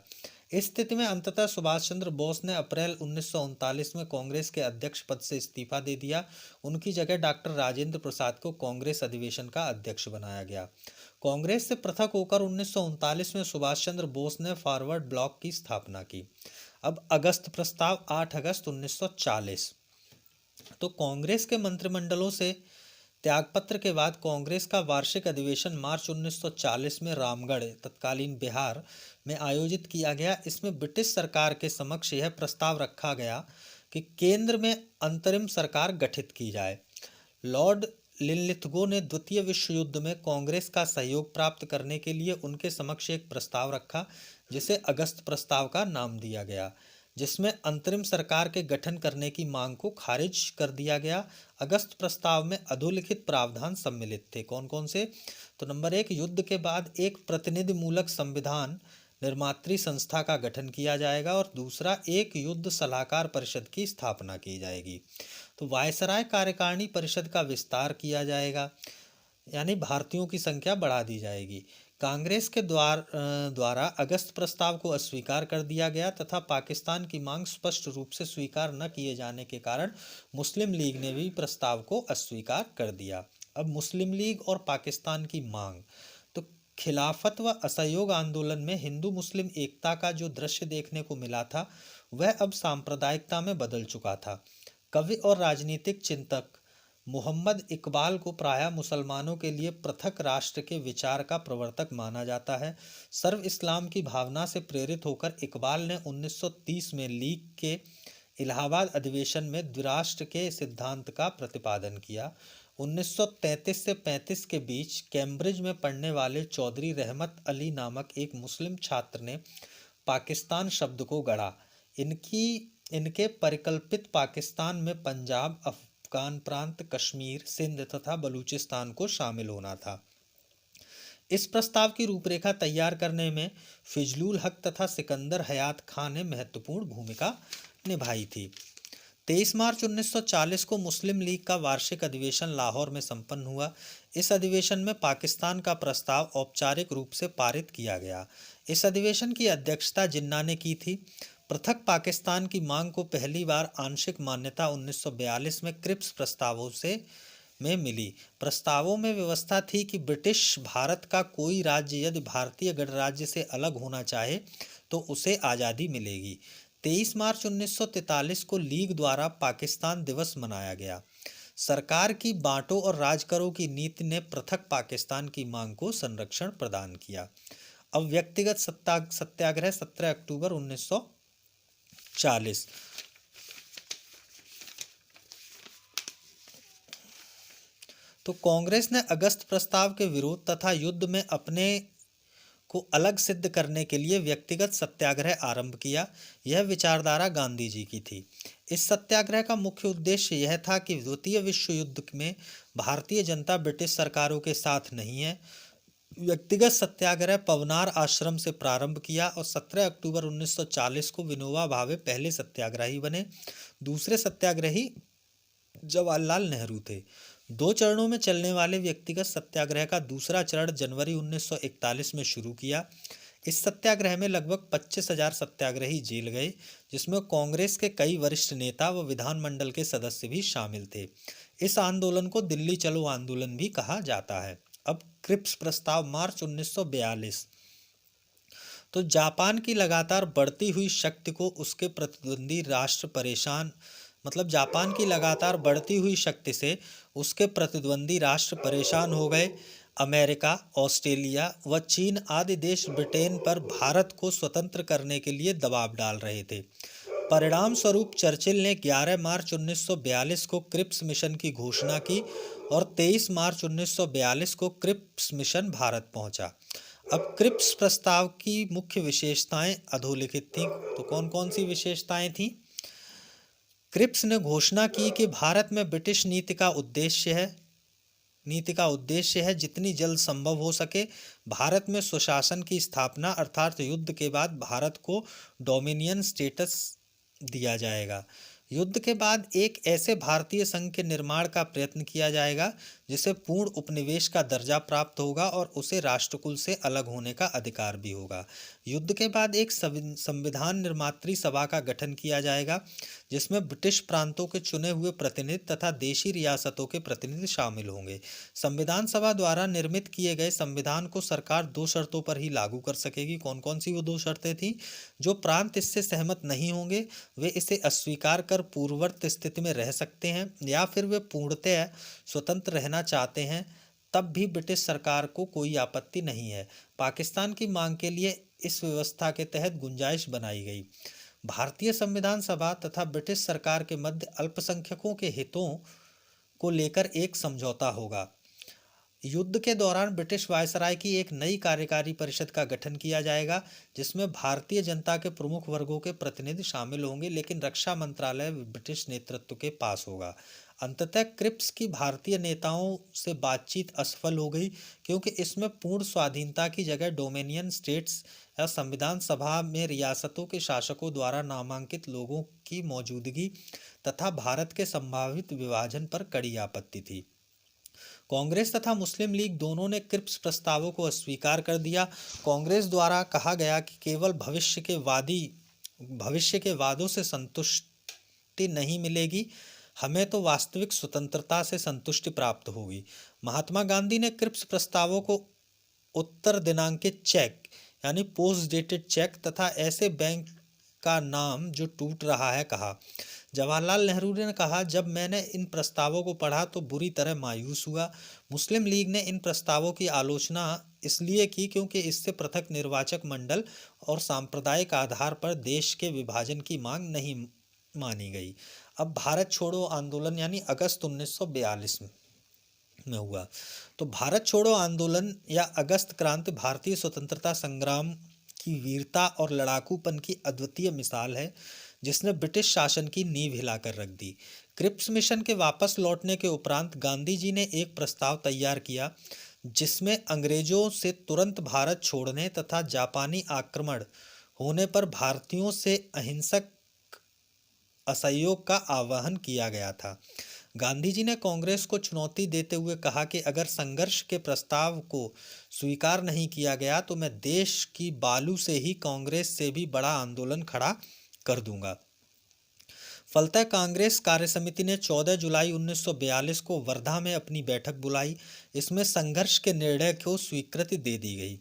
A: इस स्थिति में अंततः सुभाष चंद्र बोस ने अप्रैल 1939 में कांग्रेस के अध्यक्ष पद से इस्तीफा दे दिया। उनकी जगह डॉक्टर राजेंद्र प्रसाद को कांग्रेस अधिवेशन का अध्यक्ष बनाया गया। कांग्रेस से पृथक होकर 1939 में सुभाष चंद्र बोस ने फॉरवर्ड ब्लॉक की स्थापना की। अब अगस्त प्रस्ताव 8 अगस्त 1940। तो कांग्रेस के मंत्रिमंडलों से त्यागपत्र के बाद कांग्रेस का वार्षिक अधिवेशन मार्च 1940 में रामगढ़, तत्कालीन बिहार में आयोजित किया गया। इसमें ब्रिटिश सरकार के समक्ष यह प्रस्ताव रखा गया कि केंद्र में अंतरिम सरकार गठित की जाए। लॉर्ड लिनलिथगो ने द्वितीय विश्व युद्ध में कांग्रेस का सहयोग प्राप्त करने के लिए उनके समक्ष एक प्रस्ताव रखा, जिसे अगस्त प्रस्ताव का नाम दिया गया, जिसमें अंतरिम सरकार के गठन करने की मांग को खारिज कर दिया गया। अगस्त प्रस्ताव में अधोलिखित प्रावधान सम्मिलित थे। कौन कौन से? तो नंबर 1, युद्ध के बाद एक प्रतिनिधिमूलक संविधान निर्मात्री संस्था का गठन किया जाएगा, और दूसरा, एक युद्ध सलाहकार परिषद की स्थापना की जाएगी। तो वायसराय कार्यकारिणी परिषद का विस्तार किया जाएगा, यानी भारतीयों की संख्या बढ़ा दी जाएगी। कांग्रेस के द्वारा अगस्त प्रस्ताव को अस्वीकार कर दिया गया तथा पाकिस्तान की मांग स्पष्ट रूप से स्वीकार न किए जाने के कारण मुस्लिम लीग ने भी प्रस्ताव को अस्वीकार कर दिया। अब मुस्लिम लीग और पाकिस्तान की मांग। तो खिलाफत व असहयोग आंदोलन में हिंदू मुस्लिम एकता का जो दृश्य देखने को मिला था, वह अब सांप्रदायिकता में बदल चुका था। कवि और राजनीतिक चिंतक मोहम्मद इकबाल को प्रायः मुसलमानों के लिए पृथक राष्ट्र के विचार का प्रवर्तक माना जाता है। सर्व इस्लाम की भावना से प्रेरित होकर इकबाल ने 1930 में लीग के इलाहाबाद अधिवेशन में द्विराष्ट्र के सिद्धांत का प्रतिपादन किया। 1933 से 35 के बीच कैम्ब्रिज में पढ़ने वाले चौधरी रहमत अली नामक एक मुस्लिम छात्र ने पाकिस्तान शब्द को गढ़ा। इनकी इनके परिकल्पित पाकिस्तान में पंजाब, अफगान प्रांत, कश्मीर, सिंध तथा बलूचिस्तान को शामिल होना था। इस प्रस्ताव की रूपरेखा तैयार करने में फिजलुल हक तथा सिकंदर हयात खां ने महत्वपूर्ण भूमिका निभाई थी। 23 मार्च 1940 को मुस्लिम लीग का वार्षिक अधिवेशन लाहौर में संपन्न हुआ। इस अधिवेशन में पाकिस्तान का प्रस्ताव औपचारिक रूप से पारित किया गया। इस अधिवेशन की अध्यक्षता जिन्ना ने की थी। पृथक पाकिस्तान की मांग को पहली बार आंशिक मान्यता 1942 में क्रिप्स प्रस्तावों से में मिली। प्रस्तावों में व्यवस्था थी कि ब्रिटिश भारत का कोई राज्य यदि भारतीय गणराज्य से अलग होना चाहे तो उसे आज़ादी मिलेगी। 23 मार्च 1943 को लीग द्वारा पाकिस्तान दिवस मनाया गया। सरकार की बांटो और राज करो की नीति ने पृथक पाकिस्तान की मांग को संरक्षण प्रदान किया। अब व्यक्तिगत सत्याग्रह 17 अक्टूबर 1940। तो कांग्रेस ने अगस्त प्रस्ताव के विरोध तथा युद्ध में अपने को अलग सिद्ध करने के लिए व्यक्तिगत सत्याग्रह आरंभ किया। यह विचारधारा गांधी जी की थी। इस सत्याग्रह का मुख्य उद्देश्य यह था कि द्वितीय विश्व युद्ध में भारतीय जनता ब्रिटिश सरकारों के साथ नहीं है। व्यक्तिगत सत्याग्रह पवनार आश्रम से प्रारंभ किया और 17 अक्टूबर 1940 को विनोबा भावे पहले सत्याग्रही बने। दूसरे सत्याग्रही जवाहरलाल नेहरू थे। 2 चरणों में चलने वाले व्यक्तिगत सत्याग्रह का दूसरा चरण जनवरी 1941 में शुरू किया। इस सत्याग्रह में लगभग 25,000 सत्याग्रही जेल गए, जिसमें कांग्रेस के कई वरिष्ठ नेता व विधानमंडल के सदस्य भी शामिल थे। इस आंदोलन को दिल्ली चलो आंदोलन भी कहा जाता है। अब क्रिप्स प्रस्ताव मार्च 1942। तो जापान की लगातार बढ़ती हुई शक्ति को उसके प्रतिद्वंदी राष्ट्र जापान की लगातार बढ़ती हुई शक्ति से उसके प्रतिद्वंदी राष्ट्र परेशान हो गए। अमेरिका, ऑस्ट्रेलिया व चीन आदि देश ब्रिटेन पर भारत को स्वतंत्र करने के लिए दबाव डाल रहे थे। परिणाम स्वरूप चर्चिल ने 11 मार्च 1942 को क्रिप्स मिशन की घोषणा की और 23 मार्च 1942 को क्रिप्स मिशन भारत पहुंचा। अब क्रिप्स प्रस्ताव की मुख्य विशेषताएं अधोलिखित थीं। तो कौन कौन सी विशेषताएं थीं? क्रिप्स ने घोषणा की कि भारत में ब्रिटिश नीति का उद्देश्य है जितनी जल्द संभव हो सके भारत में स्वशासन की स्थापना, अर्थात युद्ध के बाद भारत को डोमिनियन स्टेटस दिया जाएगा। युद्ध के बाद एक ऐसे भारतीय संघ के निर्माण का प्रयत्न किया जाएगा जिसे पूर्ण उपनिवेश का दर्जा प्राप्त होगा और उसे राष्ट्रकुल से अलग होने का अधिकार भी होगा। युद्ध के बाद एक संविधान निर्मात्री सभा का गठन किया जाएगा जिसमें ब्रिटिश प्रांतों के चुने हुए प्रतिनिधि तथा देशी रियासतों के प्रतिनिधि शामिल होंगे। संविधान सभा द्वारा निर्मित किए गए संविधान को सरकार 2 शर्तों पर ही लागू कर सकेगी। कौन कौन सी वो 2 शर्तें थीं? जो प्रांत इससे सहमत नहीं होंगे वे इसे अस्वीकार कर पूर्ववर्ती स्थिति में रह सकते हैं, या फिर वे पूर्णतः स्वतंत्र रहना चाहते हैं, तब भी ब्रिटिश सरकार को कोई आपत्ति नहीं है। पाकिस्तान की मांग के लिए इस व्यवस्था के तहत गुंजाइश बनाई गई। भारतीय संविधान सभा तथा ब्रिटिश सरकार के मध्य अल्पसंख्यकों के हितों को लेकर एक समझौता होगा। युद्ध के दौरान ब्रिटिश वायसराय की एक नई कार्यकारी परिषद का गठन किया जाएगा जिसमें भारतीय जनता के प्रमुख वर्गों के प्रतिनिधि शामिल होंगे, लेकिन रक्षा मंत्रालय ब्रिटिश नेतृत्व के पास होगा। अंततः क्रिप्स की भारतीय नेताओं से बातचीत असफल हो गई क्योंकि इसमें पूर्ण स्वाधीनता की जगह डोमिनियन स्टेट्स या संविधान सभा में रियासतों के शासकों द्वारा नामांकित लोगों की मौजूदगी तथा भारत के संभावित विभाजन पर कड़ी आपत्ति थी। कांग्रेस तथा मुस्लिम लीग दोनों ने क्रिप्स प्रस्तावों को अस्वीकार कर दिया। कांग्रेस द्वारा कहा गया कि केवल भविष्य के वादों से संतुष्टि नहीं मिलेगी, हमें तो वास्तविक स्वतंत्रता से संतुष्टि प्राप्त होगी। महात्मा गांधी ने क्रिप्स प्रस्तावों को उत्तर दिनांकित चेक यानी पोस्ट डेटेड चेक तथा ऐसे बैंक का नाम जो टूट रहा है कहा। जवाहरलाल नेहरू ने कहा, जब मैंने इन प्रस्तावों को पढ़ा तो बुरी तरह मायूस हुआ। मुस्लिम लीग ने इन प्रस्तावों की आलोचना इसलिए की क्योंकि इससे पृथक निर्वाचक मंडल और सांप्रदायिक आधार पर देश के विभाजन की मांग नहीं मानी गई। अब भारत छोड़ो आंदोलन यानी अगस्त 1942 में हुआ। तो भारत छोड़ो आंदोलन या अगस्त क्रांति भारतीय स्वतंत्रता संग्राम की वीरता और लड़ाकूपन की अद्वितीय मिसाल है। जिसने ब्रिटिश शासन की नींव हिलाकर रख दी। क्रिप्स मिशन के वापस लौटने के उपरांत गांधी जी ने एक प्रस्ताव तैयार किया जिसमें अंग्रेजों से तुरंत भारत छोड़ने तथा जापानी आक्रमण होने पर भारतीयों से अहिंसक असहयोग का आह्वान किया गया था। गांधी जी ने कांग्रेस को चुनौती देते हुए कहा कि अगर संघर्ष के प्रस्ताव को स्वीकार नहीं किया गया तो मैं देश की बालू से ही कांग्रेस से भी बड़ा आंदोलन खड़ा कर दूंगा। फलतः कांग्रेस कार्यसमिति ने 14 जुलाई 1942 को वर्धा में अपनी बैठक बुलाई। इसमें संघर्ष के निर्णय को स्वीकृति दे दी गई।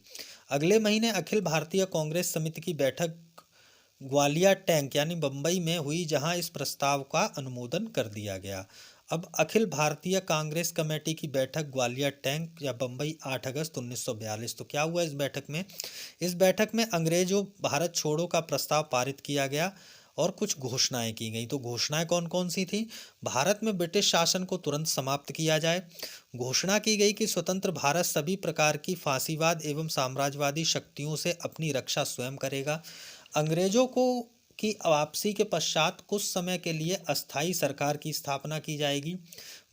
A: अगले महीने अखिल भारतीय कांग्रेस समिति की बैठक ग्वालियर टैंक यानी बम्बई में हुई, जहां इस प्रस्ताव का अनुमोदन कर दिया गया। अब अखिल भारतीय कांग्रेस कमेटी की बैठक ग्वालियर टैंक या बम्बई 8 अगस्त 1942। तो क्या हुआ इस बैठक में? इस बैठक में अंग्रेजों भारत छोड़ो का प्रस्ताव पारित किया गया और कुछ घोषणाएं की गई। तो घोषणाएं कौन कौन सी थी? भारत में ब्रिटिश शासन को तुरंत समाप्त किया जाए। घोषणा की गई कि स्वतंत्र भारत सभी प्रकार की फांसीवाद एवं साम्राज्यवादी शक्तियों से अपनी रक्षा स्वयं करेगा। अंग्रेजों को की वापसी के पश्चात कुछ समय के लिए अस्थायी सरकार की स्थापना की जाएगी।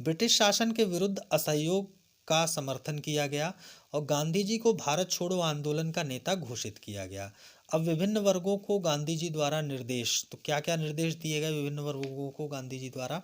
A: ब्रिटिश शासन के विरुद्ध असहयोग का समर्थन किया गया और गांधी जी को भारत छोड़ो आंदोलन का नेता घोषित किया गया। अब विभिन्न वर्गों को गांधी जी द्वारा निर्देश, तो क्या क्या निर्देश दिए गए विभिन्न वर्गों को गांधी जी द्वारा?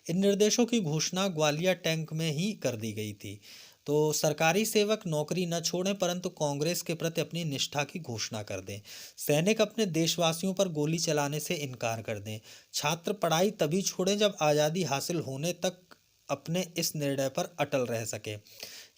A: इन निर्देशों की घोषणा ग्वालियर टैंक में ही कर दी गई थी। तो सरकारी सेवक नौकरी न छोड़ें परंतु कांग्रेस के प्रति अपनी निष्ठा की घोषणा कर दें। सैनिक अपने देशवासियों पर गोली चलाने से इनकार कर दें। छात्र पढ़ाई तभी छोड़ें जब आज़ादी हासिल होने तक अपने इस निर्णय पर अटल रह सके।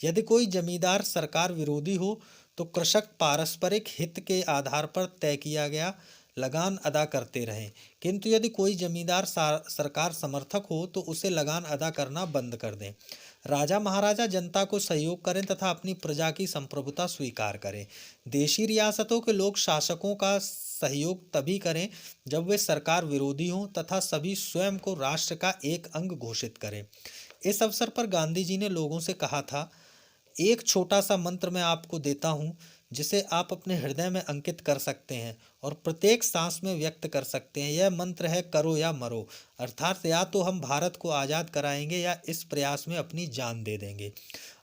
A: यदि कोई जमींदार सरकार विरोधी हो तो कृषक पारस्परिक हित के आधार पर तय किया गया लगान अदा करते रहें, किंतु यदि कोई जमींदार सरकार समर्थक हो तो उसे लगान अदा करना बंद कर दें। राजा महाराजा जनता को सहयोग करें तथा अपनी प्रजा की संप्रभुता स्वीकार करें। देशी रियासतों के लोग शासकों का सहयोग तभी करें जब वे सरकार विरोधी हों तथा सभी स्वयं को राष्ट्र का एक अंग घोषित करें। इस अवसर पर गांधी जी ने लोगों से कहा था, एक छोटा सा मंत्र मैं आपको देता हूँ जिसे आप अपने हृदय में अंकित कर सकते हैं और प्रत्येक सांस में व्यक्त कर सकते हैं। यह मंत्र है करो या मरो, अर्थात या तो हम भारत को आज़ाद कराएंगे या इस प्रयास में अपनी जान दे देंगे।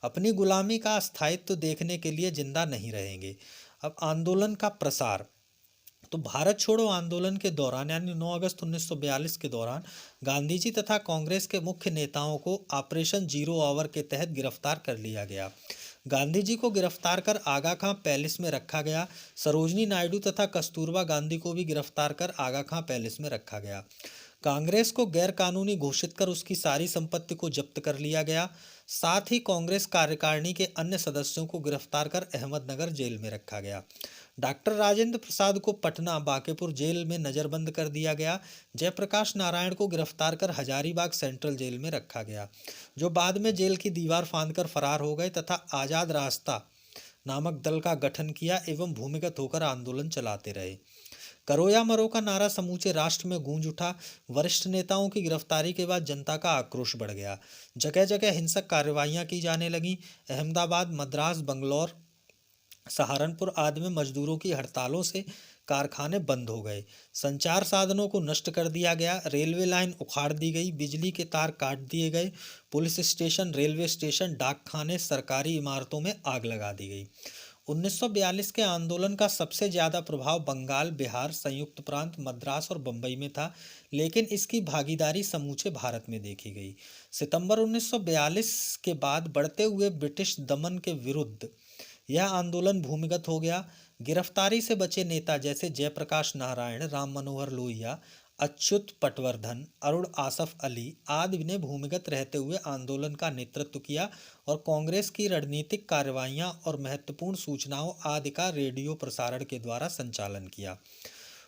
A: अपनी गुलामी का स्थायित्व देखने के लिए जिंदा नहीं रहेंगे। अब आंदोलन का प्रसार। तो भारत छोड़ो आंदोलन के दौरान यानी 9 अगस्त 1942 के दौरान गांधी जी तथा कांग्रेस के मुख्य नेताओं को ऑपरेशन जीरो आवर के तहत गिरफ्तार कर लिया गया। गांधी जी को गिरफ्तार कर आगा खां पैलेस में रखा गया। सरोजनी नायडू तथा कस्तूरबा गांधी को भी गिरफ्तार कर आगा खां पैलेस में रखा गया। कांग्रेस को गैर कानूनी घोषित कर उसकी सारी संपत्ति को जब्त कर लिया गया। साथ ही कांग्रेस कार्यकारिणी के अन्य सदस्यों को गिरफ्तार कर अहमदनगर जेल में रखा गया। डॉक्टर राजेंद्र प्रसाद को पटना बांकीपुर जेल में नज़रबंद कर दिया गया। जयप्रकाश नारायण को गिरफ्तार कर हजारीबाग सेंट्रल जेल में रखा गया, जो बाद में जेल की दीवार फांदकर फरार हो गए तथा आज़ाद रास्ता नामक दल का गठन किया एवं भूमिगत होकर आंदोलन चलाते रहे। करो या मरो का नारा समूचे राष्ट्र में गूंज उठा। वरिष्ठ नेताओं की गिरफ्तारी के बाद जनता का आक्रोश बढ़ गया। जगह जगह हिंसक कार्रवाइयां की जाने लगीं। अहमदाबाद, मद्रास, बंगलौर, सहारनपुर आदि में मजदूरों की हड़तालों से कारखाने बंद हो गए। संचार साधनों को नष्ट कर दिया गया। रेलवे लाइन उखाड़ दी गई। बिजली के तार काट दिए गए। पुलिस स्टेशन, रेलवे स्टेशन, डाकखाने, सरकारी इमारतों में आग लगा दी गई। 1942 के आंदोलन का सबसे ज़्यादा प्रभाव बंगाल, बिहार, संयुक्त प्रांत, मद्रास और बम्बई में था, लेकिन इसकी भागीदारी समूचे भारत में देखी गई। सितंबर 1942 के बाद बढ़ते हुए ब्रिटिश दमन के विरुद्ध यह आंदोलन भूमिगत हो गया। गिरफ्तारी से बचे नेता जैसे जयप्रकाश नारायण, राम मनोहर लोहिया, अच्युत पटवर्धन, अरुण आसफ अली आदि ने भूमिगत रहते हुए आंदोलन का नेतृत्व किया और कांग्रेस की रणनीतिक कार्रवाइयां और महत्वपूर्ण सूचनाओं आदि का रेडियो प्रसारण के द्वारा संचालन किया।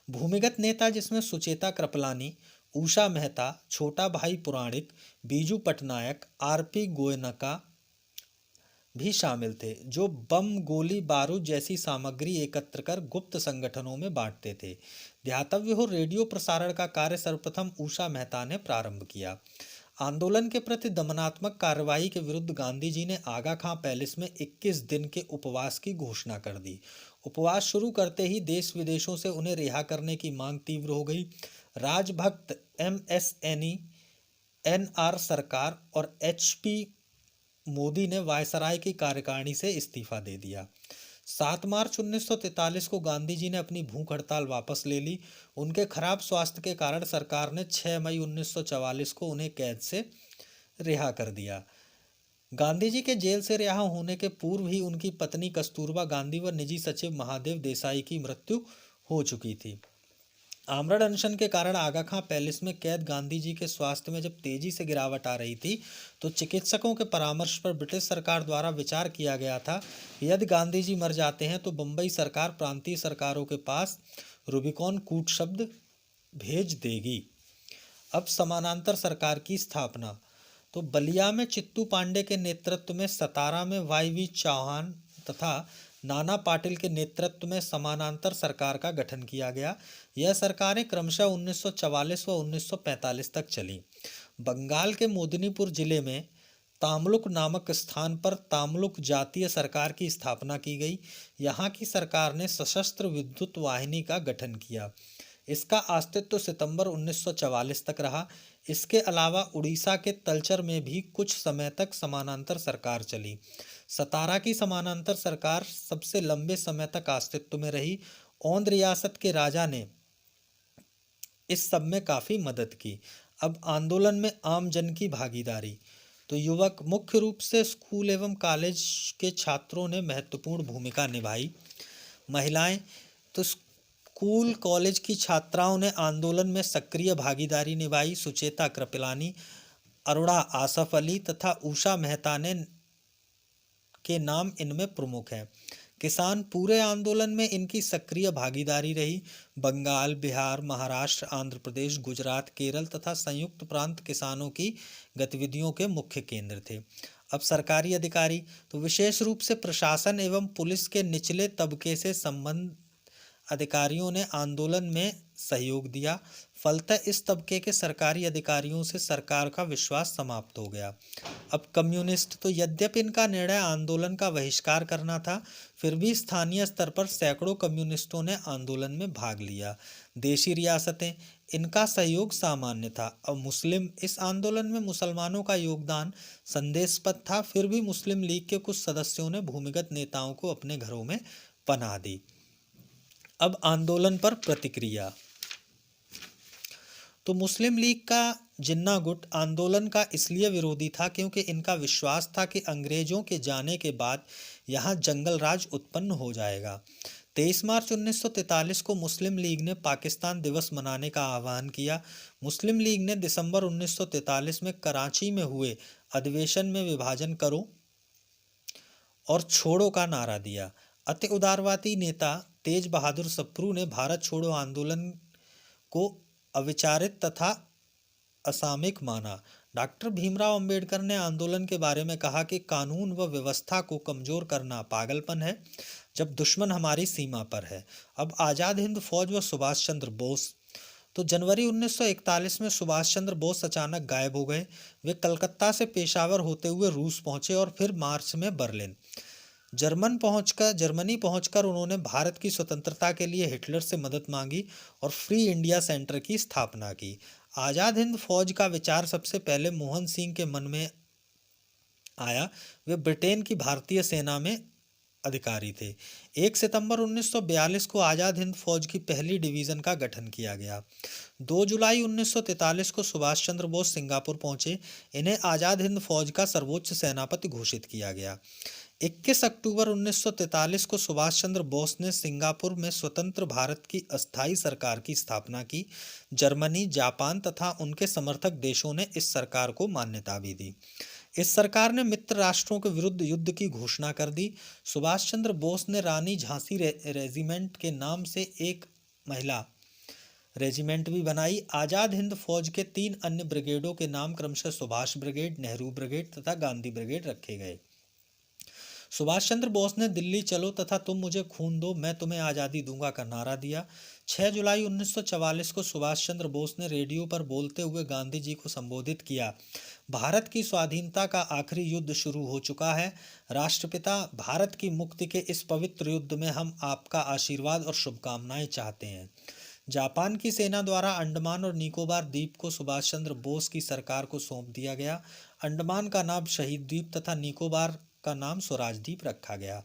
A: भूमिगत नेता जिसमें सुचेता कृपलानी, उषा मेहता, छोटा भाई पुराणिक, बीजू पटनायक, आरपी गोयनका भी शामिल थे, जो बम, गोली बारूद जैसी सामग्री एकत्र कर गुप्त संगठनों में बांटते थे। ध्यातव्य हो, रेडियो प्रसारण का कार्य सर्वप्रथम उषा मेहता ने प्रारंभ किया। आंदोलन के प्रति दमनात्मक कार्रवाई के विरुद्ध गांधी जी ने आगा खां पैलेस में 21 दिन के उपवास की घोषणा कर दी। उपवास शुरू करते ही देश विदेशों से उन्हें रिहा करने की मांग तीव्र हो गई। राजभक्त MSNE NR सरकार और HP मोदी ने वायसराय की कार्यकारिणी से इस्तीफा दे दिया। 7 मार्च 1943 को गांधी जी ने अपनी भूख हड़ताल वापस ले ली। उनके खराब स्वास्थ्य के कारण सरकार ने 6 मई 1944 को उन्हें कैद से रिहा कर दिया। गांधी जी के जेल से रिहा होने के पूर्व ही उनकी पत्नी कस्तूरबा गांधी व निजी सचिव महादेव देसाई की मृत्यु हो चुकी थी। आमरण अनशन के कारण आगा खां पैलेस में कैद गांधी जी के स्वास्थ्य में जब तेजी से गिरावट आ रही थी तो चिकित्सकों के परामर्श पर ब्रिटिश सरकार द्वारा विचार किया गया था कि यदि गांधी जी मर जाते हैं तो बम्बई सरकार प्रांतीय सरकारों के पास रूबिकॉन कूटशब्द भेज देगी। अब समानांतर सरकार की स्थापना। तो बलिया में चित्तू पांडे के नेतृत्व में, सतारा में YV चौहान तथा नाना पाटिल के नेतृत्व में समानांतर सरकार का गठन किया गया। यह सरकारें क्रमशः 1944 व 1945 तक चली। बंगाल के मोदिनीपुर जिले में तामलुक नामक स्थान पर तामलुक जातीय सरकार की स्थापना की गई। यहाँ की सरकार ने सशस्त्र विद्युत वाहिनी का गठन किया। इसका अस्तित्व सितंबर 1944 तक रहा। इसके अलावा उड़ीसा के तलचर में भी कुछ समय तक समानांतर सरकार चली। सतारा की समानांतर सरकार सबसे लंबे समय तक अस्तित्व में रही। औंध रियासत के राजा ने इस सब में काफ़ी मदद की। अब आंदोलन में आम जन की भागीदारी। तो युवक, मुख्य रूप से स्कूल एवं कॉलेज के छात्रों ने महत्वपूर्ण भूमिका निभाई। महिलाएं, तो स्कूल कॉलेज की छात्राओं ने आंदोलन में सक्रिय भागीदारी निभाई। सुचेता कृपलानी, अरुणा आसफ अली तथा उषा मेहता ने के नाम इनमें प्रमुख हैं। किसान, पूरे आंदोलन में इनकी सक्रिय भागीदारी रही। बंगाल, बिहार, महाराष्ट्र, आंध्र प्रदेश, गुजरात, केरल तथा संयुक्त प्रांत किसानों की गतिविधियों के मुख्य केंद्र थे। अब सरकारी अधिकारी, तो विशेष रूप से प्रशासन एवं पुलिस के निचले तबके से संबंध अधिकारियों ने आंदोलन में सहयोग दिया। फलतः इस तबके के सरकारी अधिकारियों से सरकार का विश्वास समाप्त हो गया। अब कम्युनिस्ट, तो यद्यपि इनका निर्णय आंदोलन का बहिष्कार करना था, फिर भी स्थानीय स्तर पर सैकड़ों कम्युनिस्टों ने आंदोलन में भाग लिया। देशी रियासतें, इनका सहयोग सामान्य था। अब मुस्लिम, इस आंदोलन में मुसलमानों का योगदान संदेशपद था, फिर भी मुस्लिम लीग के कुछ सदस्यों ने भूमिगत नेताओं को अपने घरों में पनाह दी। अब आंदोलन पर प्रतिक्रिया। तो मुस्लिम लीग का जिन्ना गुट आंदोलन का इसलिए विरोधी था क्योंकि इनका विश्वास था कि अंग्रेजों के जाने के बाद यहाँ जंगल राज उत्पन्न हो जाएगा। 23 मार्च 1943 को मुस्लिम लीग ने पाकिस्तान दिवस मनाने का आह्वान किया। मुस्लिम लीग ने दिसंबर 1943 में कराची में हुए अधिवेशन में विभाजन करो और छोड़ो का नारा दिया। अति उदारवादी नेता तेज बहादुर सप्रू ने भारत छोड़ो आंदोलन को अविचारित तथा असामयिक माना। डॉक्टर भीमराव अंबेडकर ने आंदोलन के बारे में कहा कि कानून व व्यवस्था को कमजोर करना पागलपन है जब दुश्मन हमारी सीमा पर है। अब आज़ाद हिंद फौज व सुभाष चंद्र बोस। तो जनवरी 1941 में सुभाष चंद्र बोस अचानक गायब हो गए। वे कलकत्ता से पेशावर होते हुए रूस पहुंचे और फिर मार्च में बर्लिन। जर्मनी पहुंचकर उन्होंने भारत की स्वतंत्रता के लिए हिटलर से मदद मांगी और फ्री इंडिया सेंटर की स्थापना की। आज़ाद हिंद फौज का विचार सबसे पहले मोहन सिंह के मन में आया। वे ब्रिटेन की भारतीय सेना में अधिकारी थे। 1 सितंबर 1942 को आज़ाद हिंद फौज की पहली डिवीज़न का गठन किया गया। 2 जुलाई 1943 को सुभाष चंद्र बोस सिंगापुर पहुंचे। इन्हें आज़ाद हिंद फौज का सर्वोच्च सेनापति घोषित किया गया। 21 अक्टूबर 1943 को सुभाष चंद्र बोस ने सिंगापुर में स्वतंत्र भारत की अस्थायी सरकार की स्थापना की। जर्मनी, जापान तथा उनके समर्थक देशों ने इस सरकार को मान्यता भी दी। इस सरकार ने मित्र राष्ट्रों के विरुद्ध युद्ध की घोषणा कर दी। सुभाष चंद्र बोस ने रानी झांसी रेजिमेंट के नाम से एक महिला रेजिमेंट भी बनाई। आज़ाद हिंद फौज के 3 अन्य ब्रिगेडों के नाम क्रमशः सुभाष ब्रिगेड, नेहरू ब्रिगेड तथा गांधी ब्रिगेड रखे गए। सुभाष चंद्र बोस ने दिल्ली चलो तथा तुम मुझे खून दो, मैं तुम्हें आज़ादी दूंगा का नारा दिया। 6 जुलाई 1944 को सुभाष चंद्र बोस ने रेडियो पर बोलते हुए गांधी जी को संबोधित किया। भारत की स्वाधीनता का आखिरी युद्ध शुरू हो चुका है। राष्ट्रपिता, भारत की मुक्ति के इस पवित्र युद्ध में हम आपका आशीर्वाद और शुभकामनाएं चाहते हैं। जापान की सेना द्वारा अंडमान और निकोबार द्वीप को सुभाष चंद्र बोस की सरकार को सौंप दिया गया। अंडमान का नाम शहीद द्वीप तथा निकोबार का नाम स्वराज द्वीप रखा गया।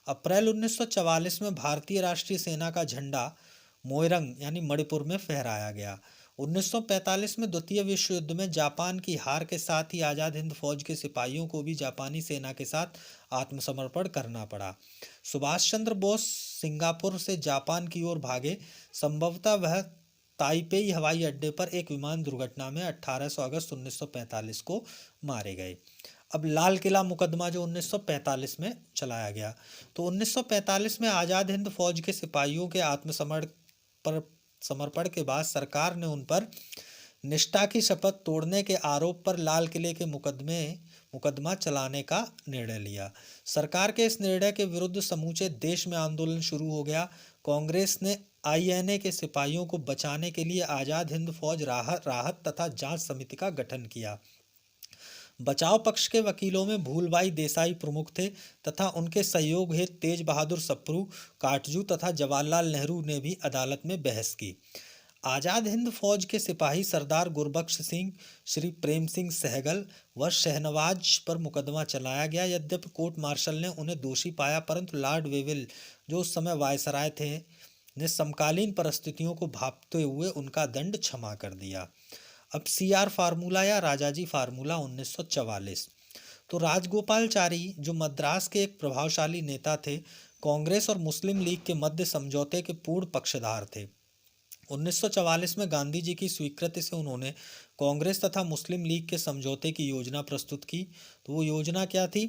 A: अप्रैल 1944 में भारतीय राष्ट्रीय सेना का झंडा मोइरंग यानी मणिपुर में फहराया गया। 1945 में द्वितीय विश्व युद्ध में जापान की हार के साथ ही आज़ाद हिंद फौज के सिपाहियों को भी जापानी सेना के साथ आत्मसमर्पण करना पड़ा। सुभाष चंद्र बोस सिंगापुर से जापान की ओर भागे। संभवतः वह ताइपेई हवाई अड्डे पर एक विमान दुर्घटना में 18 अगस्त 1945 को मारे गए। अब लाल किला मुकदमा जो 1945 में चलाया गया, तो 1945 में आज़ाद हिंद फौज के सिपाहियों के समर्पण के बाद सरकार ने उन पर निष्ठा की शपथ तोड़ने के आरोप पर लाल किले के मुकदमा चलाने का निर्णय लिया। सरकार के इस निर्णय के विरुद्ध समूचे देश में आंदोलन शुरू हो गया। कांग्रेस ने आईएनए के सिपाहियों को बचाने के लिए आज़ाद हिंद फौज राहत तथा जांच समिति का गठन किया। बचाव पक्ष के वकीलों में भूलभाई देसाई प्रमुख थे तथा उनके सहयोग हेतु तेज बहादुर सप्रू, काटजू तथा जवाहरलाल नेहरू ने भी अदालत में बहस की। आज़ाद हिंद फौज के सिपाही सरदार गुरबख्श सिंह, श्री प्रेम सिंह सहगल व शहनवाज पर मुकदमा चलाया गया। यद्यपि कोर्ट मार्शल ने उन्हें दोषी पाया, परंतु लॉर्ड वेविल जो उस समय वायसराय थे ने समकालीन परिस्थितियों को भांपते हुए उनका दंड क्षमा कर दिया। अब सीआर फार्मूला या राजाजी फार्मूला 1944। तो राजगोपालचारी जो मद्रास के एक प्रभावशाली नेता थे, कांग्रेस और मुस्लिम लीग के मध्य समझौते के पूर्ण पक्षधार थे। 1944 में गांधी जी की स्वीकृति से उन्होंने कांग्रेस तथा मुस्लिम लीग के समझौते की योजना प्रस्तुत की। तो वो योजना क्या थी?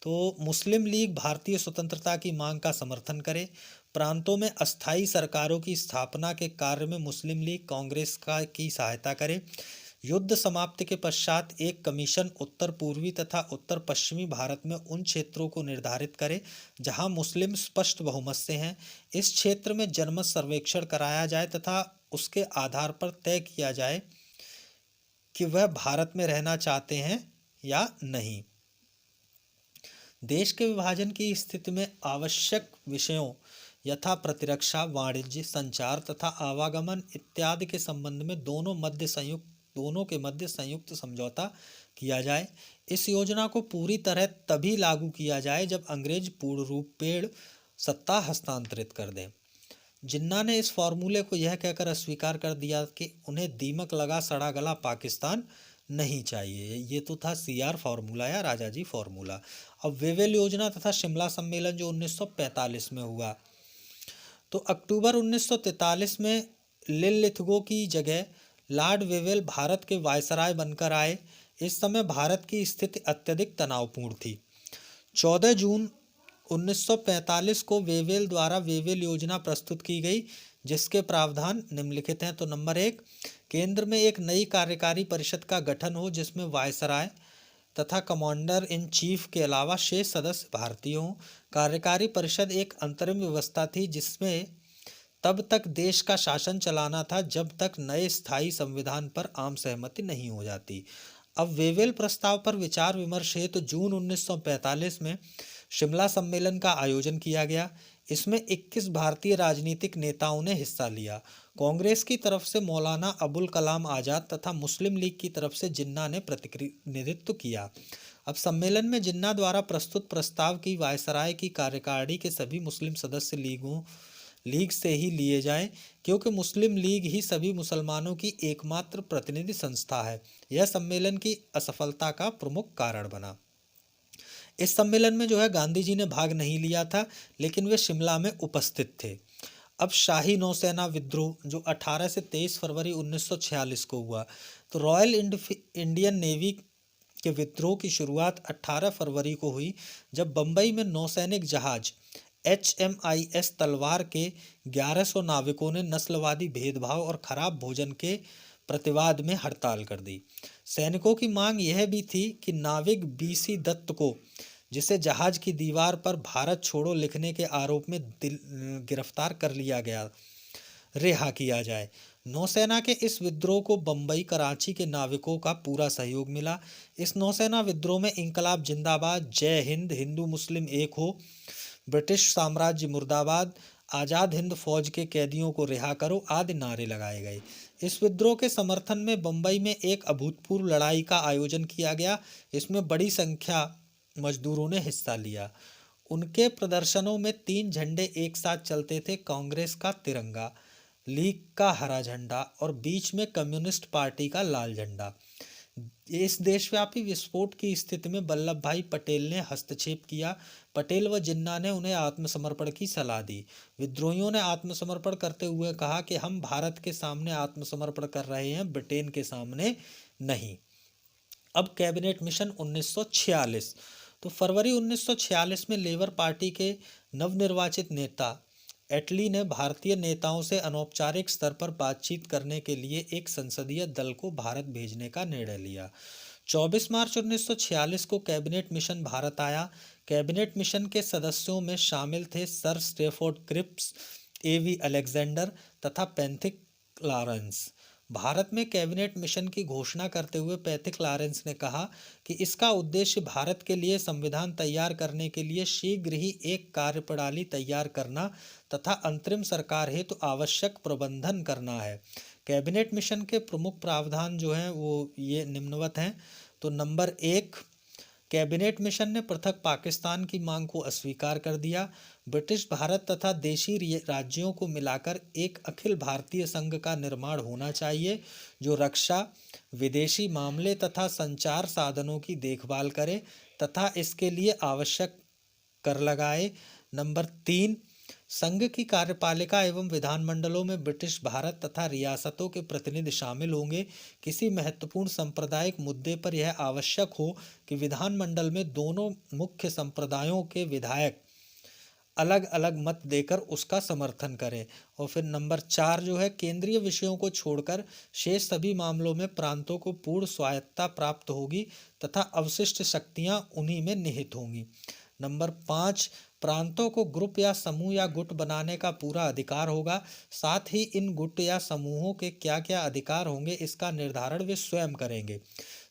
A: तो मुस्लिम लीग भारतीय स्वतंत्रता की मांग का समर्थन करे, प्रांतों में अस्थायी सरकारों की स्थापना के कार्य में मुस्लिम लीग कांग्रेस की सहायता करे, युद्ध समाप्ति के पश्चात एक कमीशन उत्तर पूर्वी तथा उत्तर पश्चिमी भारत में उन क्षेत्रों को निर्धारित करे जहां मुस्लिम स्पष्ट बहुमत से हैं। इस क्षेत्र में जनमत सर्वेक्षण कराया जाए तथा उसके आधार पर तय किया जाए कि वह भारत में रहना चाहते हैं या नहीं। देश के विभाजन की स्थिति में आवश्यक विषयों यथा प्रतिरक्षा, वाणिज्य, संचार तथा आवागमन इत्यादि के संबंध में दोनों के मध्य संयुक्त समझौता किया जाए। इस योजना को पूरी तरह तभी लागू किया जाए जब अंग्रेज पूर्ण रूपेण सत्ता हस्तांतरित कर दें। जिन्ना ने इस फॉर्मूले को यह कहकर अस्वीकार कर दिया कि उन्हें दीमक लगा सड़ा गला पाकिस्तान नहीं चाहिए। ये तो था सीआर फार्मूला या राजाजी फार्मूला। अब वेवेल योजना तथा शिमला सम्मेलन जो 1945 में हुआ, तो अक्टूबर 1943 में लिलिथगो की जगह लॉर्ड वेवेल भारत के वायसराय बनकर आए। इस समय भारत की स्थिति अत्यधिक तनावपूर्ण थी। 14 जून 1945 को वेवेल द्वारा वेवेल योजना प्रस्तुत की गई, जिसके प्रावधान निम्नलिखित हैं। तो नंबर 1, केंद्र में एक नई कार्यकारी परिषद का गठन हो जिसमें वायसराय तथा कमांडर इन चीफ के अलावा शेष सदस्य भारतीय हों। कार्यकारी परिषद एक अंतरिम व्यवस्था थी जिसमें तब तक देश का शासन चलाना था जब तक नए स्थायी संविधान पर आम सहमति नहीं हो जाती। अब वेवेल प्रस्ताव पर विचार विमर्श हेतु जून 1945 में शिमला सम्मेलन का आयोजन किया गया। इसमें 21 भारतीय राजनीतिक नेताओं ने हिस्सा लिया। कांग्रेस की तरफ से मौलाना अबुल कलाम आज़ाद तथा मुस्लिम लीग की तरफ से जिन्ना ने प्रतिनिधित्व किया। अब सम्मेलन में जिन्ना द्वारा प्रस्तुत प्रस्ताव की वायसराय की कार्यकारिणी के सभी मुस्लिम सदस्य लीग से ही लिए जाएं, क्योंकि मुस्लिम लीग ही सभी मुसलमानों की एकमात्र प्रतिनिधि संस्था है। यह सम्मेलन की असफलता का प्रमुख कारण बना। इस सम्मेलन में जो है गांधी जी ने भाग नहीं लिया था, लेकिन वे शिमला में उपस्थित थे। अब शाही नौसेना विद्रोह जो 18 से 23 फरवरी 1946 को हुआ, तो रॉयल इंडियन नेवी के विद्रोह की शुरुआत 18 फरवरी को हुई, जब बंबई में नौसैनिक जहाज HMIS तलवार के 1100 नाविकों ने नस्लवादी भेदभाव और खराब भोजन के प्रतिवाद में हड़ताल कर दी। सैनिकों की मांग यह भी थी कि नाविक BC दत्त को, जिसे जहाज की दीवार पर भारत छोड़ो लिखने के आरोप में गिरफ्तार कर लिया गया, रिहा किया जाए। नौसेना के इस विद्रोह को बंबई, कराची के नाविकों का पूरा सहयोग मिला। इस नौसेना विद्रोह में इंकलाब जिंदाबाद, जय हिंद, हिंदू मुस्लिम एक हो, ब्रिटिश साम्राज्य मुर्दाबाद आज़ाद हिंद फौज के कैदियों को रिहा करो आदि नारे लगाए गए। इस विद्रोह के समर्थन में बम्बई में एक अभूतपूर्व लड़ाई का आयोजन किया गया। इसमें बड़ी संख्या मजदूरों ने हिस्सा लिया। उनके प्रदर्शनों में 3 झंडे एक साथ चलते थे, कांग्रेस का तिरंगा, लीग का हरा झंडा और बीच में कम्युनिस्ट पार्टी का लाल झंडा। इस देशव्यापी विस्फोट की स्थिति में वल्लभ भाई पटेल ने हस्तक्षेप किया। पटेल व जिन्ना ने उन्हें आत्मसमर्पण की सलाह दी। विद्रोहियों ने आत्मसमर्पण करते हुए कहा कि हम भारत के सामने आत्मसमर्पण कर रहे हैं, ब्रिटेन के सामने नहीं। अब कैबिनेट मिशन 1946। तो फरवरी 1946 में लेबर पार्टी के नवनिर्वाचित नेता एटली ने भारतीय नेताओं से अनौपचारिक स्तर पर बातचीत करने के लिए एक संसदीय दल को भारत भेजने का निर्णय लिया। 24 मार्च 1946 को कैबिनेट मिशन भारत आया। कैबिनेट मिशन के सदस्यों में शामिल थे सर स्टेफोर्ड क्रिप्स, एवी अलेक्जेंडर तथा पैथिक लॉरेंस। भारत में कैबिनेट मिशन की घोषणा करते हुए पैथिक लॉरेंस ने कहा कि इसका उद्देश्य भारत के लिए संविधान तैयार करने के लिए शीघ्र ही एक कार्यप्रणाली तैयार करना तथा अंतरिम सरकार हेतु आवश्यक प्रबंधन करना है। कैबिनेट मिशन के प्रमुख प्रावधान जो हैं वो ये निम्नवत हैं। तो नंबर 1, कैबिनेट मिशन ने पृथक पाकिस्तान की मांग को अस्वीकार कर दिया। ब्रिटिश भारत तथा देशी राज्यों को मिलाकर एक अखिल भारतीय संघ का निर्माण होना चाहिए जो रक्षा, विदेशी मामले तथा संचार साधनों की देखभाल करे तथा इसके लिए आवश्यक कर लगाए। नंबर 3, संघ की कार्यपालिका एवं विधानमंडलों में ब्रिटिश भारत तथा रियासतों के प्रतिनिधि शामिल होंगे। किसी महत्वपूर्ण सांप्रदायिक मुद्दे पर यह आवश्यक हो कि विधानमंडल में दोनों मुख्य संप्रदायों के विधायक अलग अलग मत देकर उसका समर्थन करें। और फिर नंबर 4 जो है, केंद्रीय विषयों को छोड़कर शेष सभी मामलों में प्रांतों को पूर्ण स्वायत्तता प्राप्त होगी तथा अवशिष्ट शक्तियां उन्हीं में निहित होंगी। नंबर 5, प्रांतों को ग्रुप या समूह या गुट बनाने का पूरा अधिकार होगा। साथ ही इन गुट या समूहों के क्या क्या अधिकार होंगे इसका निर्धारण वे स्वयं करेंगे।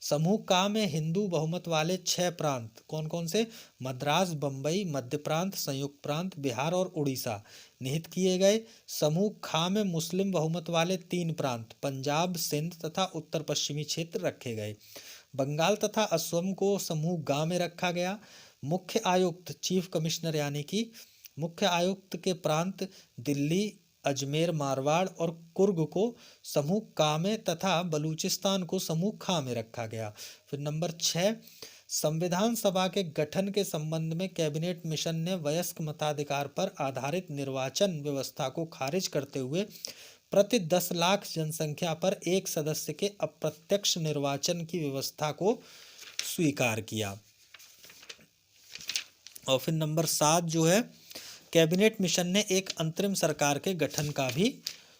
A: समूह का में हिंदू बहुमत वाले 6 प्रांत कौन कौन से, मद्रास, बम्बई, मध्य प्रांत, संयुक्त प्रांत, बिहार और उड़ीसा निहित किए गए। समूह खा में मुस्लिम बहुमत वाले 3 प्रांत पंजाब, सिंध तथा उत्तर पश्चिमी क्षेत्र रखे गए। बंगाल तथा असम को समूह गा में रखा गया। मुख्य आयुक्त, चीफ कमिश्नर यानी कि मुख्य आयुक्त के प्रांत दिल्ली, अजमेर, मारवाड़ और कुर्ग को समूह का में तथा बलूचिस्तान को समूह खा में रखा गया। फिर नंबर 6, संविधान सभा के गठन के संबंध में कैबिनेट मिशन ने वयस्क मताधिकार पर आधारित निर्वाचन व्यवस्था को खारिज करते हुए प्रति 10 लाख जनसंख्या पर एक सदस्य के अप्रत्यक्ष निर्वाचन की व्यवस्था को स्वीकार किया। और फिर नंबर 7 जो है, कैबिनेट मिशन ने एक अंतरिम सरकार के गठन का भी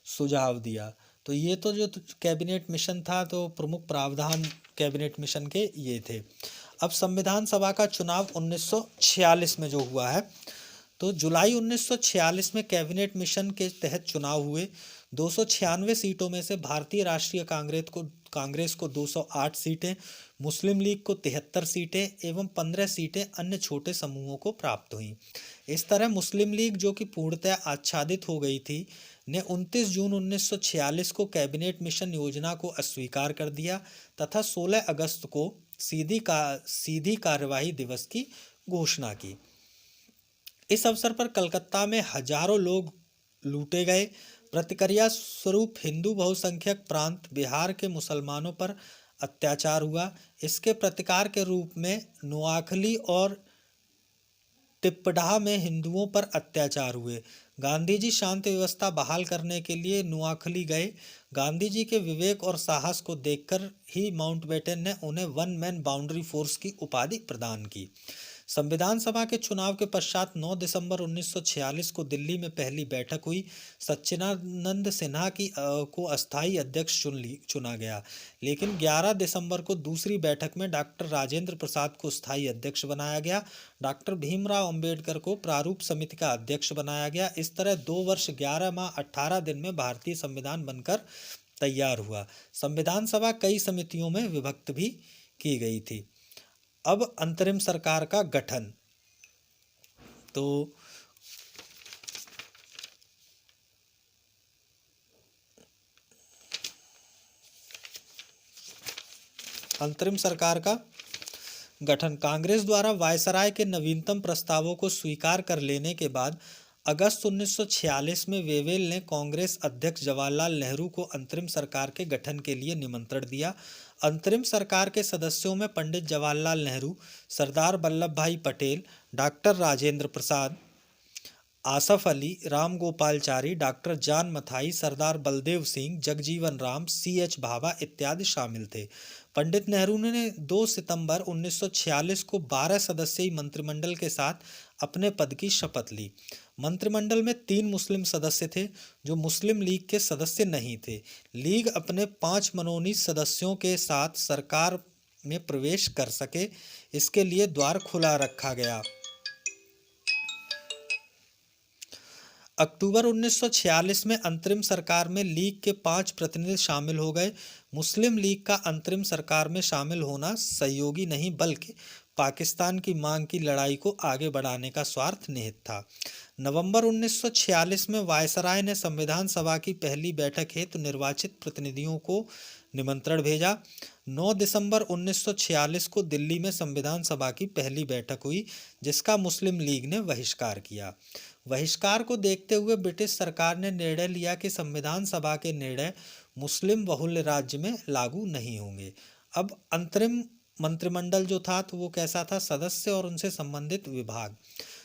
A: सुझाव दिया। तो ये तो जो कैबिनेट मिशन था तो प्रमुख प्रावधान कैबिनेट मिशन के ये थे। अब संविधान सभा का चुनाव 1946 में जो हुआ है, तो जुलाई 1946 में कैबिनेट मिशन के तहत चुनाव हुए। 296 सीटों में से भारतीय राष्ट्रीय कांग्रेस को 208 सीटें, मुस्लिम लीग को 73 सीटें एवं 15 सीटें अन्य छोटे समूहों को प्राप्त हुईं। इस तरह मुस्लिम लीग, जो कि पूर्णतः आच्छादित हो गई थी, ने 29 जून 1946 को कैबिनेट मिशन योजना को अस्वीकार कर दिया तथा 16 अगस्त को सीधी कार्यवाही दिवस की घोषणा की। इस अवसर पर कलकत्ता में हजारों लोग लूटे गए। प्रतिक्रिया स्वरूप हिंदू बहुसंख्यक प्रांत बिहार के मुसलमानों पर अत्याचार हुआ। इसके प्रतिकार के रूप में नोआखली और टिप्पढ़ा में हिंदुओं पर अत्याचार हुए। गांधी जी शांति व्यवस्था बहाल करने के लिए नोआखली गए। गांधी जी के विवेक और साहस को देखकर ही माउंटबेटन ने उन्हें 1 मैन बाउंड्री फोर्स की उपाधि प्रदान की। संविधान सभा के चुनाव के पश्चात 9 दिसंबर 1946 को दिल्ली में पहली बैठक हुई। सच्चिदानंद सिन्हा को अस्थायी अध्यक्ष चुना गया, लेकिन 11 दिसंबर को दूसरी बैठक में डॉक्टर राजेंद्र प्रसाद को स्थायी अध्यक्ष बनाया गया। डॉक्टर भीमराव अंबेडकर को प्रारूप समिति का अध्यक्ष बनाया गया। इस तरह 2 वर्ष 11 माह 18 दिन में भारतीय संविधान बनकर तैयार हुआ। संविधान सभा कई समितियों में विभक्त भी की गई थी। अब अंतरिम सरकार का गठन। तो अंतरिम सरकार का गठन। कांग्रेस द्वारा वायसराय के नवीनतम प्रस्तावों को स्वीकार कर लेने के बाद अगस्त 1946 में वेवेल ने कांग्रेस अध्यक्ष जवाहरलाल नेहरू को अंतरिम सरकार के गठन के लिए निमंत्रण दिया। अंतरिम सरकार के सदस्यों में पंडित जवाहरलाल नेहरू, सरदार वल्लभ भाई पटेल, डॉक्टर राजेंद्र प्रसाद, आसफ अली, राम गोपालचारी, डॉक्टर जान मथाई, सरदार बलदेव सिंह, जगजीवन राम, C.H. भाभा इत्यादि शामिल थे। पंडित नेहरू ने 2 सितंबर 1946 को 12 सदस्यीय मंत्रिमंडल के साथ अपने पद की शपथ ली। मंत्रिमंडल में 3 मुस्लिम सदस्य थे जो मुस्लिम लीग के सदस्य नहीं थे। लीग अपने 5 मनोनीत सदस्यों के साथ सरकार में प्रवेश कर सके, इसके लिए द्वार खुला रखा गया। अक्टूबर 1946 में अंतरिम सरकार में लीग के 5 प्रतिनिधि शामिल हो गए। मुस्लिम लीग का अंतरिम सरकार में शामिल होना सहयोगी नहीं बल्कि पाकिस्तान की मांग की लड़ाई को आगे बढ़ाने का स्वार्थ निहित था। नवंबर 1946 में वायसराय ने संविधान सभा की पहली बैठक हेतु निर्वाचित प्रतिनिधियों को निमंत्रण भेजा। 9 दिसंबर 1946 को दिल्ली में संविधान सभा की पहली बैठक हुई, जिसका मुस्लिम लीग ने बहिष्कार किया। बहिष्कार को देखते हुए ब्रिटिश सरकार ने निर्णय लिया कि संविधान सभा के निर्णय मुस्लिम बहुल्य राज्य में लागू नहीं होंगे। अब अंतरिम मंत्रिमंडल जो था तो वो कैसा था? सदस्य और उनसे संबंधित विभाग।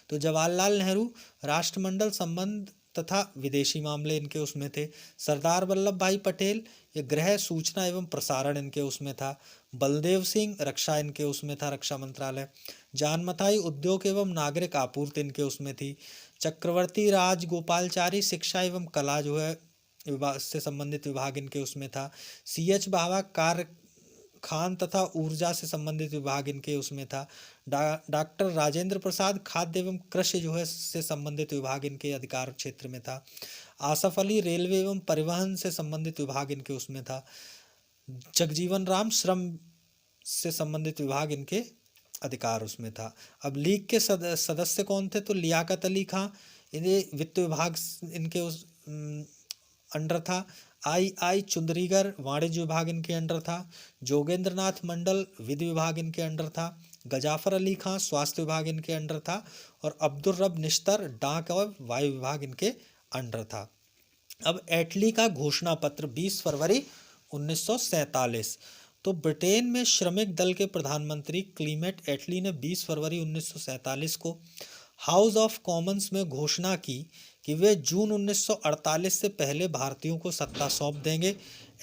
A: तो जवाहरलाल नेहरू राष्ट्रमंडल संबंध तथा विदेशी मामले इनके उसमें थे। सरदार वल्लभ भाई पटेल ये गृह, सूचना एवं प्रसारण इनके उसमें था। बलदेव सिंह रक्षा इनके उसमें था, रक्षा मंत्रालय। जान मथाई उद्योग एवं नागरिक आपूर्ति इनके उसमें थी। चक्रवर्ती राज गोपालचारी शिक्षा एवं कला जो है विभाग से संबंधित विभाग इनके उसमें था। C.H. भाभा कार्य खान तथा ऊर्जा से संबंधित विभाग इनके उसमें था। डॉक्टर राजेंद्र प्रसाद खाद्य एवं कृषि जो है से संबंधित विभाग इनके अधिकार क्षेत्र में था। आसफ अली रेलवे एवं परिवहन से संबंधित विभाग इनके उसमें था। जगजीवन राम श्रम से संबंधित विभाग इनके अधिकार उसमें था। अब लीग के सदस्य कौन थे? तो लियाकत अली खां इन्हें वित्त विभाग इनके उस अंडर था। I चुंदरीगर वाणिज्य विभाग इनके अंडर था। जोगेंद्र नाथ मंडल विधि विभाग इनके अंडर था। गजाफर अली खां स्वास्थ्य विभाग इनके अंडर था। और अब्दुल रब निश्तर डाक और वायु विभाग इनके अंडर था। अब एटली का घोषणा पत्र 20 फरवरी 1947। तो ब्रिटेन में श्रमिक दल के प्रधानमंत्री क्लीमेट एटली ने 20 फरवरी 1947 को हाउस ऑफ कॉमन्स में घोषणा की कि वे जून 1948 से पहले भारतीयों को सत्ता सौंप देंगे।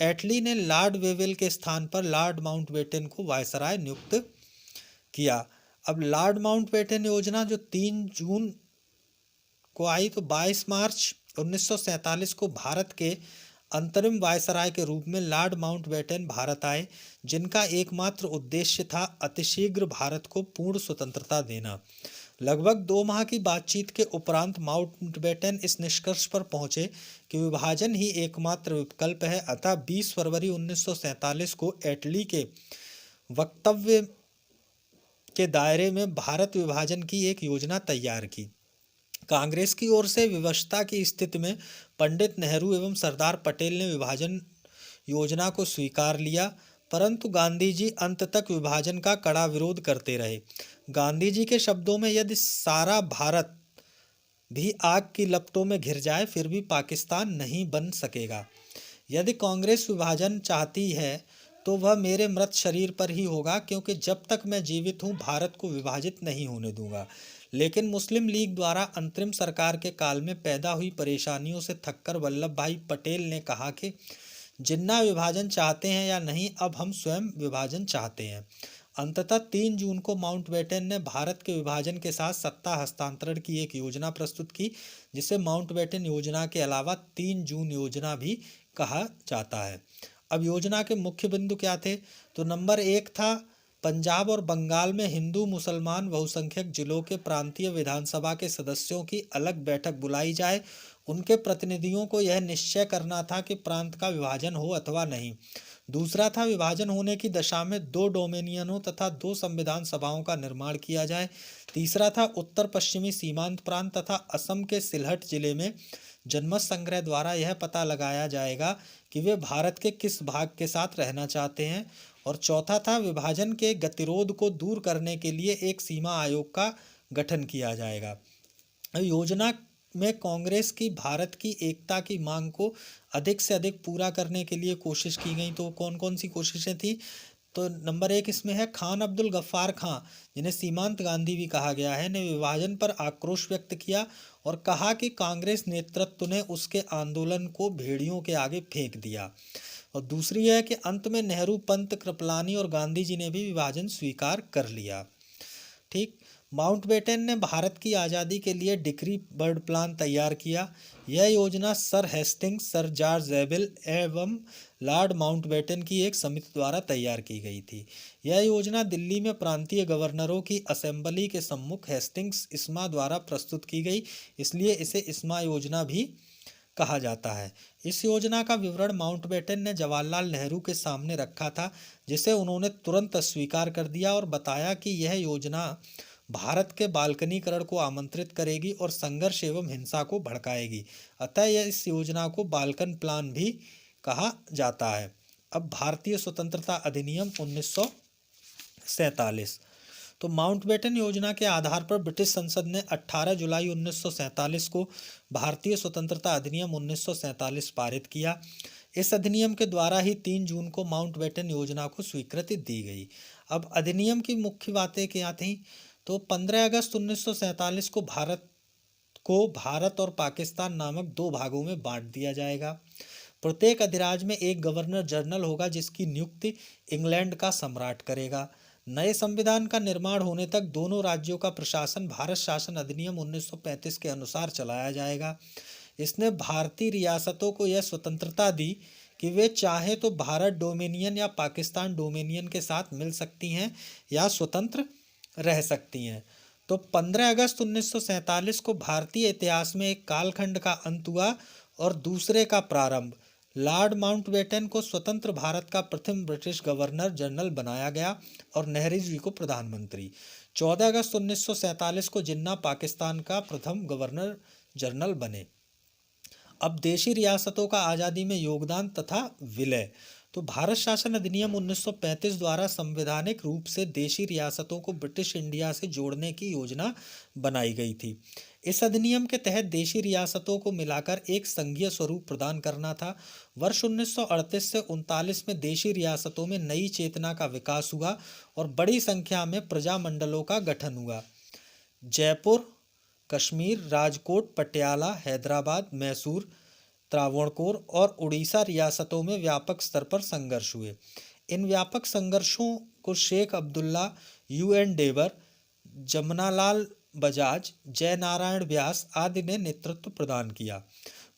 A: एटली ने लॉर्ड वेवेल के स्थान पर लॉर्ड माउंटबेटन को वायसराय नियुक्त किया। अब लॉर्ड माउंटबेटन योजना जो 3 जून को आई, तो 22 मार्च 1947 को भारत के अंतरिम वायसराय के रूप में लॉर्ड माउंटबेटन भारत आए, जिनका एकमात्र उद्देश्य था अतिशीघ्र भारत को पूर्ण स्वतंत्रता देना। लगभग 2 माह की बातचीत के उपरांत माउंटबेटन इस निष्कर्ष पर पहुंचे कि विभाजन ही एकमात्र विकल्प है। अतः 20 फरवरी 1947 को एटली के वक्तव्य के दायरे में भारत विभाजन की एक योजना तैयार की। कांग्रेस की ओर से विवशता की स्थिति में पंडित नेहरू एवं सरदार पटेल ने विभाजन योजना को स्वीकार लिया, परंतु गांधी जी अंत तक विभाजन का कड़ा विरोध करते रहे। गांधी जी के शब्दों में, यदि सारा भारत भी आग की लपटों में घिर जाए फिर भी पाकिस्तान नहीं बन सकेगा। यदि कांग्रेस विभाजन चाहती है तो वह मेरे मृत शरीर पर ही होगा, क्योंकि जब तक मैं जीवित हूँ भारत को विभाजित नहीं होने दूंगा। लेकिन मुस्लिम लीग द्वारा अंतरिम सरकार के काल में पैदा हुई परेशानियों से थककर वल्लभ भाई पटेल ने कहा कि जिन्ना विभाजन चाहते हैं या नहीं, अब हम स्वयं विभाजन चाहते हैं। अंततः 3 जून को माउंटबेटन ने भारत के विभाजन के साथ सत्ता हस्तांतरण की एक योजना प्रस्तुत की, जिसे माउंटबेटन योजना के अलावा 3 जून योजना भी कहा जाता है। अब योजना के मुख्य बिंदु क्या थे? तो नंबर 1 था पंजाब और बंगाल में हिंदू मुसलमान बहुसंख्यक जिलों के प्रांतीय विधानसभा के सदस्यों की अलग बैठक बुलाई जाए। उनके प्रतिनिधियों को यह निश्चय करना था कि प्रांत का विभाजन हो अथवा नहीं। दूसरा था विभाजन होने की दशा में 2 डोमिनियनों तथा 2 संविधान सभाओं का निर्माण किया जाए। तीसरा था उत्तर पश्चिमी सीमांत प्रांत तथा असम के सिलहट जिले में जनमत संग्रह द्वारा यह पता लगाया जाएगा कि वे भारत के किस भाग के साथ रहना चाहते हैं। और चौथा था, विभाजन के गतिरोध को दूर करने के लिए एक सीमा आयोग का गठन किया जाएगा। योजना में कांग्रेस की भारत की एकता की मांग को अधिक से अधिक पूरा करने के लिए कोशिश की गई। तो कौन कौन सी कोशिशें थी? तो नंबर 1 इसमें है, खान अब्दुल गफ्फार खां, जिन्हें सीमांत गांधी भी कहा गया है, ने विभाजन पर आक्रोश व्यक्त किया और कहा कि कांग्रेस नेतृत्व ने उसके आंदोलन को भेड़ियों के आगे फेंक दिया। और दूसरी है कि अंत में नेहरू, पंत, कृपलानी और गांधी जी ने भी विभाजन स्वीकार कर लिया। ठीक। माउंटबेटन ने भारत की आज़ादी के लिए डिक्री बर्ड प्लान तैयार किया। यह योजना सर हेस्टिंग्स, सर जॉर्ज जेविल एवं लॉर्ड माउंटबेटन की एक समिति द्वारा तैयार की गई थी। यह योजना दिल्ली में प्रांतीय गवर्नरों की असेंबली के सम्मुख हेस्टिंग्स इस्मा द्वारा प्रस्तुत की गई, इसलिए इसे इस्मा योजना भी कहा जाता है। इस योजना का विवरण माउंटबेटन ने जवाहरलाल नेहरू के सामने रखा था, जिसे उन्होंने तुरंत अस्वीकार कर दिया और बताया कि यह योजना भारत के बाल्कनीकरण को आमंत्रित करेगी और संघर्ष एवं हिंसा को भड़काएगी। अतः यह इस योजना को बाल्कन प्लान भी कहा जाता है। अब भारतीय स्वतंत्रता अधिनियम 1947। तो माउंटबेटन योजना के आधार पर ब्रिटिश संसद ने 18 जुलाई 1947 को भारतीय स्वतंत्रता अधिनियम 1947 पारित किया। इस अधिनियम के द्वारा ही 3 जून को माउंटबेटन योजना को स्वीकृति दी गई। अब अधिनियम की मुख्य बातें क्या थीं? तो 15 अगस्त 1947 को भारत और पाकिस्तान नामक 2 भागों में बांट दिया जाएगा। प्रत्येक अधिराज्य में एक गवर्नर जनरल होगा, जिसकी नियुक्ति इंग्लैंड का सम्राट करेगा। नए संविधान का निर्माण होने तक दोनों राज्यों का प्रशासन भारत शासन अधिनियम 1935 के अनुसार चलाया जाएगा। इसने भारतीय रियासतों को यह स्वतंत्रता दी कि वे चाहे तो भारत डोमिनियन या पाकिस्तान डोमिनियन के साथ मिल सकती हैं या स्वतंत्र रह सकती हैं। तो 15 अगस्त 1947 को भारतीय इतिहास में एक कालखंड का अंत हुआ और दूसरे का प्रारंभ। लॉर्ड माउंटबेटन को स्वतंत्र भारत का प्रथम ब्रिटिश गवर्नर जनरल बनाया गया और नेहरू जी को प्रधानमंत्री। 14 अगस्त 1947 को जिन्ना पाकिस्तान का प्रथम गवर्नर जनरल बने। अब देशी रियासतों का आज़ादी में योगदान तथा विलय। तो भारत शासन अधिनियम 1935 द्वारा संवैधानिक रूप से देशी रियासतों को ब्रिटिश इंडिया से जोड़ने की योजना बनाई गई थी। इस अधिनियम के तहत देशी रियासतों को मिलाकर एक संघीय स्वरूप प्रदान करना था। वर्ष 1938 से 39 में देशी रियासतों में नई चेतना का विकास हुआ और बड़ी संख्या में प्रजामंडलों का गठन हुआ। जयपुर, कश्मीर, राजकोट, पटियाला, हैदराबाद, मैसूर, त्रावणकोर और उड़ीसा रियासतों में व्यापक स्तर पर संघर्ष हुए। इन व्यापक संघर्षों को शेख अब्दुल्ला, UN डेवर, जमनालाल बजाज, जयनारायण व्यास आदि ने नेतृत्व प्रदान किया।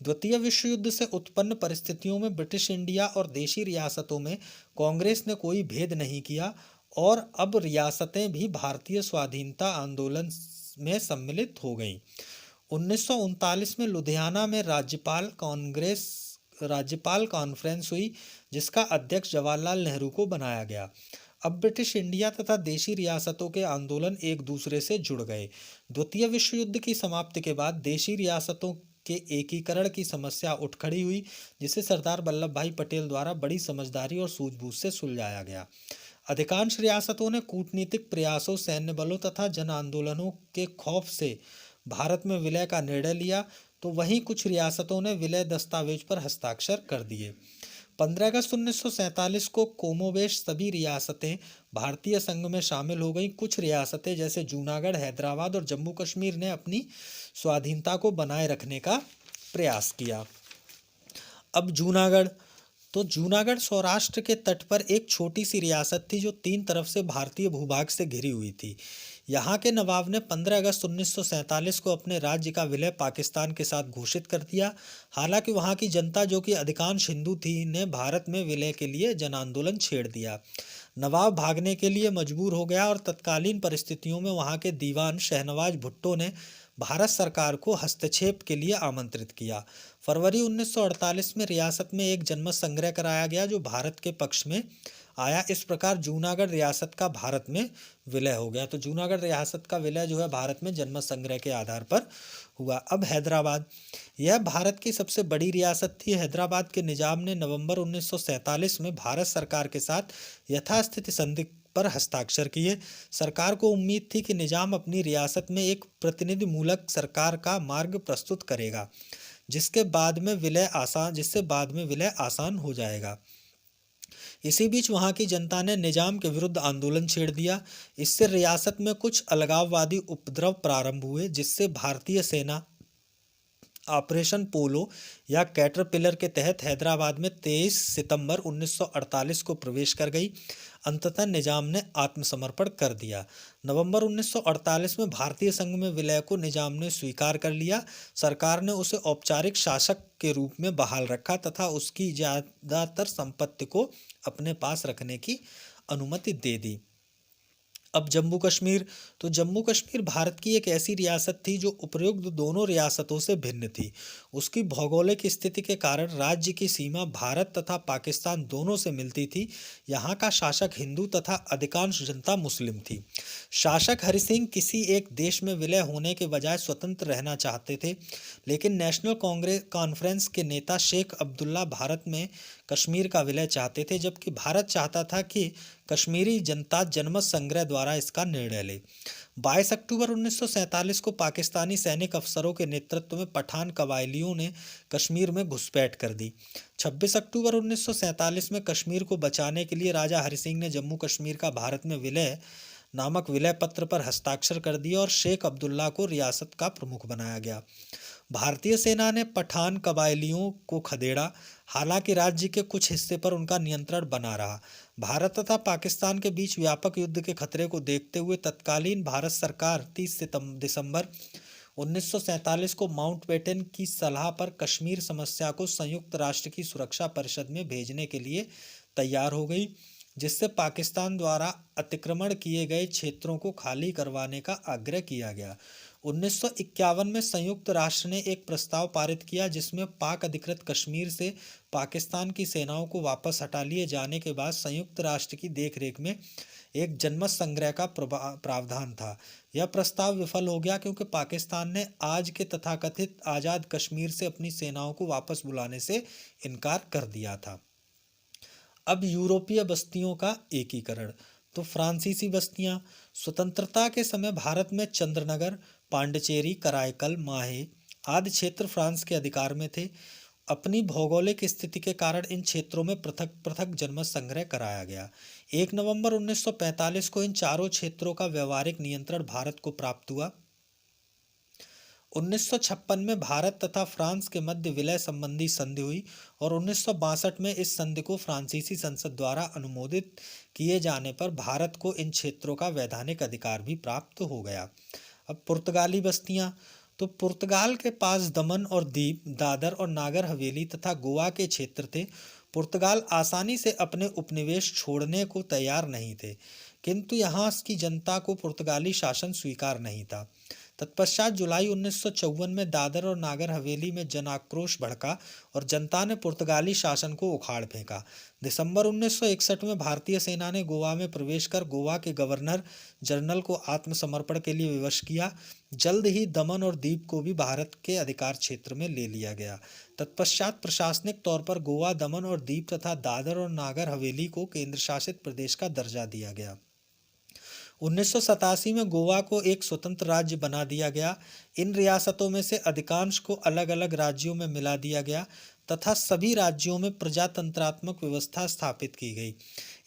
A: द्वितीय विश्व युद्ध से उत्पन्न परिस्थितियों में ब्रिटिश इंडिया और देशी रियासतों में कांग्रेस ने कोई भेद नहीं किया और अब रियासतें भी भारतीय स्वाधीनता आंदोलन में सम्मिलित हो गईं। 1939 में लुधियाना में राज्यपाल कॉन्फ्रेंस हुई, जिसका अध्यक्ष जवाहरलाल नेहरू को बनाया गया। अब ब्रिटिश इंडिया तथा देशी रियासतों के आंदोलन एक दूसरे से जुड़ गए। द्वितीय विश्व युद्ध की समाप्ति के बाद देशी रियासतों के एकीकरण की समस्या उठ खड़ी हुई, जिसे सरदार वल्लभ भाई पटेल द्वारा बड़ी समझदारी और सूझबूझ से सुलझाया गया। अधिकांश रियासतों ने कूटनीतिक प्रयासों, सैन्य बलों तथा जन आंदोलनों के खौफ से भारत में विलय का निर्णय लिया, तो वहीं कुछ रियासतों ने विलय दस्तावेज पर हस्ताक्षर कर दिए। 15 अगस्त 1947 को कोमोवेश सभी रियासतें भारतीय संघ में शामिल हो गईं। कुछ रियासतें जैसे जूनागढ़, हैदराबाद और जम्मू कश्मीर ने अपनी स्वाधीनता को बनाए रखने का प्रयास किया। अब जूनागढ़ सौराष्ट्र के तट पर एक छोटी सी रियासत थी, जो 3 तरफ से भारतीय भूभाग से घिरी हुई थी। यहाँ के नवाब ने 15 अगस्त 1947 को अपने राज्य का विलय पाकिस्तान के साथ घोषित कर दिया। हालांकि वहाँ की जनता, जो कि अधिकांश हिंदू थी, ने भारत में विलय के लिए जन आंदोलन छेड़ दिया। नवाब भागने के लिए मजबूर हो गया और तत्कालीन परिस्थितियों में वहाँ के दीवान शहनवाज भुट्टो ने भारत सरकार को हस्तक्षेप के लिए आमंत्रित किया। फरवरी 1948 में रियासत में एक जनमत संग्रह कराया गया, जो भारत के पक्ष में आया। इस प्रकार जूनागढ़ रियासत का भारत में विलय हो गया। तो जूनागढ़ रियासत का विलय जो है भारत में जनमत संग्रह के आधार पर हुआ। अब हैदराबाद, यह भारत की सबसे बड़ी रियासत थी। हैदराबाद के निजाम ने नवंबर 1947 में भारत सरकार के साथ यथास्थिति संधि पर हस्ताक्षर किए। सरकार को उम्मीद थी कि निजाम अपनी रियासत में एक प्रतिनिधिमूलक सरकार का मार्ग प्रस्तुत करेगा, जिससे बाद में विलय आसान हो जाएगा। इसी बीच वहां की जनता ने निजाम के विरुद्ध आंदोलन छेड़ दिया। इससे रियासत में कुछ अलगाववादी उपद्रव प्रारंभ हुए, जिससे भारतीय सेना ऑपरेशन पोलो या कैटरपिलर के तहत हैदराबाद में 23 सितंबर 1948 को प्रवेश कर गई। अंततः निजाम ने आत्मसमर्पण कर दिया। नवंबर 1948 में भारतीय संघ में विलय को निजाम ने स्वीकार कर लिया। सरकार ने उसे औपचारिक शासक के रूप में बहाल रखा तथा उसकी ज़्यादातर संपत्ति को अपने पास रखने की अनुमति दे दी। अब जम्मू कश्मीर, तो जम्मू कश्मीर भारत की एक ऐसी रियासत थी जो उपरोक्त दोनों रियासतों से भिन्न थी। उसकी भौगोलिक स्थिति के कारण राज्य की सीमा भारत तथा पाकिस्तान दोनों से मिलती थी। यहाँ का शासक हिंदू तथा अधिकांश जनता मुस्लिम थी। शासक हरि सिंह किसी एक देश में विलय होने के बजाय स्वतंत्र रहना चाहते थे, लेकिन नेशनल कांग्रेस कॉन्फ्रेंस के नेता शेख अब्दुल्ला भारत में कश्मीर का विलय चाहते थे, जबकि भारत चाहता था कि कश्मीरी जनता जनमत संग्रह द्वारा इसका निर्णय ले। 22 अक्टूबर 1947 को पाकिस्तानी सैनिक अफसरों के नेतृत्व में पठान कबायलियों ने कश्मीर में घुसपैठ कर दी। 26 अक्टूबर 1947 में कश्मीर को बचाने के लिए राजा हरि सिंह ने जम्मू कश्मीर का भारत में विलय नामक विलय पत्र पर हस्ताक्षर कर दिया और शेख अब्दुल्ला को रियासत का प्रमुख बनाया गया। भारतीय सेना ने पठान कबायलियों को खदेड़ा, हालांकि राज्य के कुछ हिस्से पर उनका नियंत्रण बना रहा। भारत तथा पाकिस्तान के बीच व्यापक युद्ध के खतरे को देखते हुए तत्कालीन भारत सरकार 30 दिसंबर 1947 को माउंटबेटन की सलाह पर कश्मीर समस्या को संयुक्त राष्ट्र की सुरक्षा परिषद में भेजने के लिए तैयार हो गई, जिससे पाकिस्तान द्वारा अतिक्रमण किए गए क्षेत्रों को खाली करवाने का आग्रह किया गया। 1951 में संयुक्त राष्ट्र ने एक प्रस्ताव पारित किया, जिसमें पाक अधिकृत कश्मीर से पाकिस्तान की सेनाओं को वापस हटा लिए जाने के बाद संयुक्त राष्ट्र की देखरेख में एक जनमत संग्रह का प्रावधान था। यह प्रस्ताव विफल हो गया क्योंकि पाकिस्तान ने आज के तथाकथित आज़ाद कश्मीर से अपनी सेनाओं को वापस बुलाने से इनकार कर दिया था। अब यूरोपीय बस्तियों का एकीकरण, तो फ्रांसीसी बस्तियां स्वतंत्रता के समय भारत में चंद्रनगर, पांडिचेरी, कराईकल, माहे आदि क्षेत्र फ्रांस के अधिकार में थे। अपनी भौगोलिक स्थिति के कारण इन क्षेत्रों में पृथक पृथक जनमत संग्रह कराया गया। 1 नवंबर 1945 को इन चारों क्षेत्रों का व्यवहारिक नियंत्रण भारत को प्राप्त हुआ। 1956 में भारत तथा फ्रांस के मध्य विलय संबंधी संधि हुई और 1962 में इस संधि को फ्रांसीसी संसद द्वारा अनुमोदित किए जाने पर भारत को इन क्षेत्रों का वैधानिक अधिकार भी प्राप्त हो गया। अब पुर्तगाली बस्तियां, तो पुर्तगाल के पास दमन और दीव, दादर और नागर हवेली तथा गोवा के क्षेत्र थे। पुर्तगाल आसानी से अपने उपनिवेश छोड़ने को तैयार नहीं थे, किंतु यहाँ की जनता को पुर्तगाली शासन स्वीकार नहीं था। तत्पश्चात जुलाई 1954 में दादर और नागर हवेली में जन आक्रोश भड़का और जनता ने पुर्तगाली शासन को उखाड़ फेंका। दिसंबर 1961 में भारतीय सेना ने गोवा में प्रवेश कर गोवा के गवर्नर जनरल को आत्मसमर्पण के लिए विवश किया। जल्द ही दमन और दीव को भी भारत के अधिकार क्षेत्र में ले लिया गया। तत्पश्चात प्रशासनिक तौर पर गोवा, दमन और दीव तथा दादर और नागर हवेली को केंद्र शासित प्रदेश का दर्जा दिया गया। 1987 में गोवा को एक स्वतंत्र राज्य बना दिया गया। इन रियासतों में से अधिकांश को अलग अलग राज्यों में मिला दिया गया तथा सभी राज्यों में प्रजातंत्रात्मक व्यवस्था स्थापित की गई।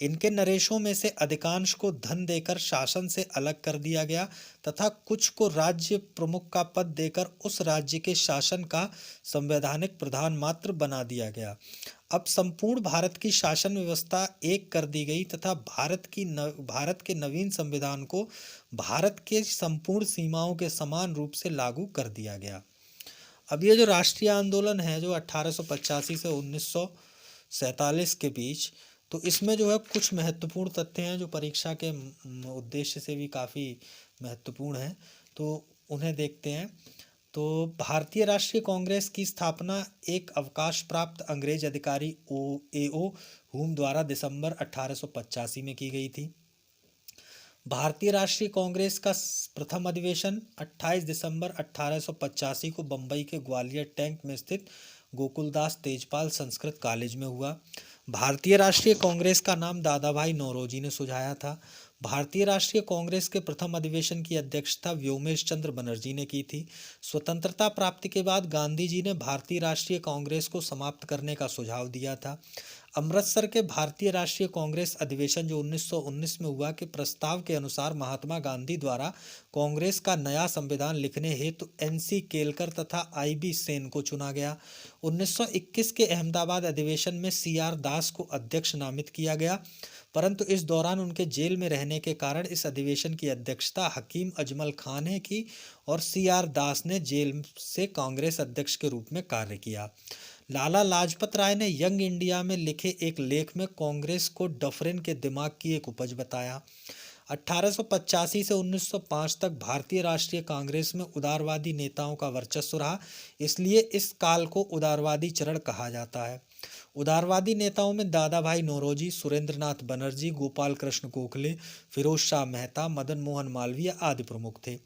A: इनके नरेशों में से अधिकांश को धन देकर शासन से अलग कर दिया गया तथा कुछ को राज्य प्रमुख का पद देकर उस राज्य के शासन का संवैधानिक प्रधान मात्र बना दिया गया। अब संपूर्ण भारत की शासन व्यवस्था एक कर दी गई तथा भारत के नवीन संविधान को भारत के संपूर्ण सीमाओं के समान रूप से लागू कर दिया गया। अब ये जो राष्ट्रीय आंदोलन है जो 1885 से 1947 के बीच, तो इसमें जो है कुछ महत्वपूर्ण तथ्य हैं जो परीक्षा के उद्देश्य से भी काफ़ी महत्वपूर्ण हैं, तो उन्हें देखते हैं। तो भारतीय राष्ट्रीय कांग्रेस की स्थापना एक अवकाश प्राप्त अंग्रेज अधिकारी A.O. हुम द्वारा दिसंबर 1885 में की गई थी। भारतीय राष्ट्रीय कांग्रेस का प्रथम अधिवेशन 28 दिसंबर 1885 को बम्बई के ग्वालियर टैंक में स्थित गोकुलदास तेजपाल संस्कृत कॉलेज में हुआ। भारतीय राष्ट्रीय कांग्रेस का नाम दादा भाई नौरोजी ने सुझाया था। भारतीय राष्ट्रीय कांग्रेस के प्रथम अधिवेशन की अध्यक्षता व्योमेश चंद्र बनर्जी ने की थी। स्वतंत्रता प्राप्ति के बाद गांधी जी ने भारतीय राष्ट्रीय कांग्रेस को समाप्त करने का सुझाव दिया था। अमृतसर के भारतीय राष्ट्रीय कांग्रेस अधिवेशन जो 1919 में हुआ के प्रस्ताव के अनुसार महात्मा गांधी द्वारा कांग्रेस का नया संविधान लिखने हेतु एनसी केलकर तथा आईबी सेन को चुना गया। 1921 के अहमदाबाद अधिवेशन में सीआर दास को अध्यक्ष नामित किया गया, परंतु इस दौरान उनके जेल में रहने के कारण इस अधिवेशन की अध्यक्षता हकीम अजमल खान ने की और सीआर दास ने जेल से कांग्रेस अध्यक्ष के रूप में कार्य किया। लाला लाजपत राय ने यंग इंडिया में लिखे एक लेख में कांग्रेस को डफरिन के दिमाग की एक उपज बताया। 1885 से 1905 तक भारतीय राष्ट्रीय कांग्रेस में उदारवादी नेताओं का वर्चस्व रहा, इसलिए इस काल को उदारवादी चरण कहा जाता है। उदारवादी नेताओं में दादा भाई नौरोजी, सुरेंद्रनाथ बनर्जी, गोपाल कृष्ण गोखले, फिरोज शाह मेहता, मदन मोहन मालवीय आदि प्रमुख थे।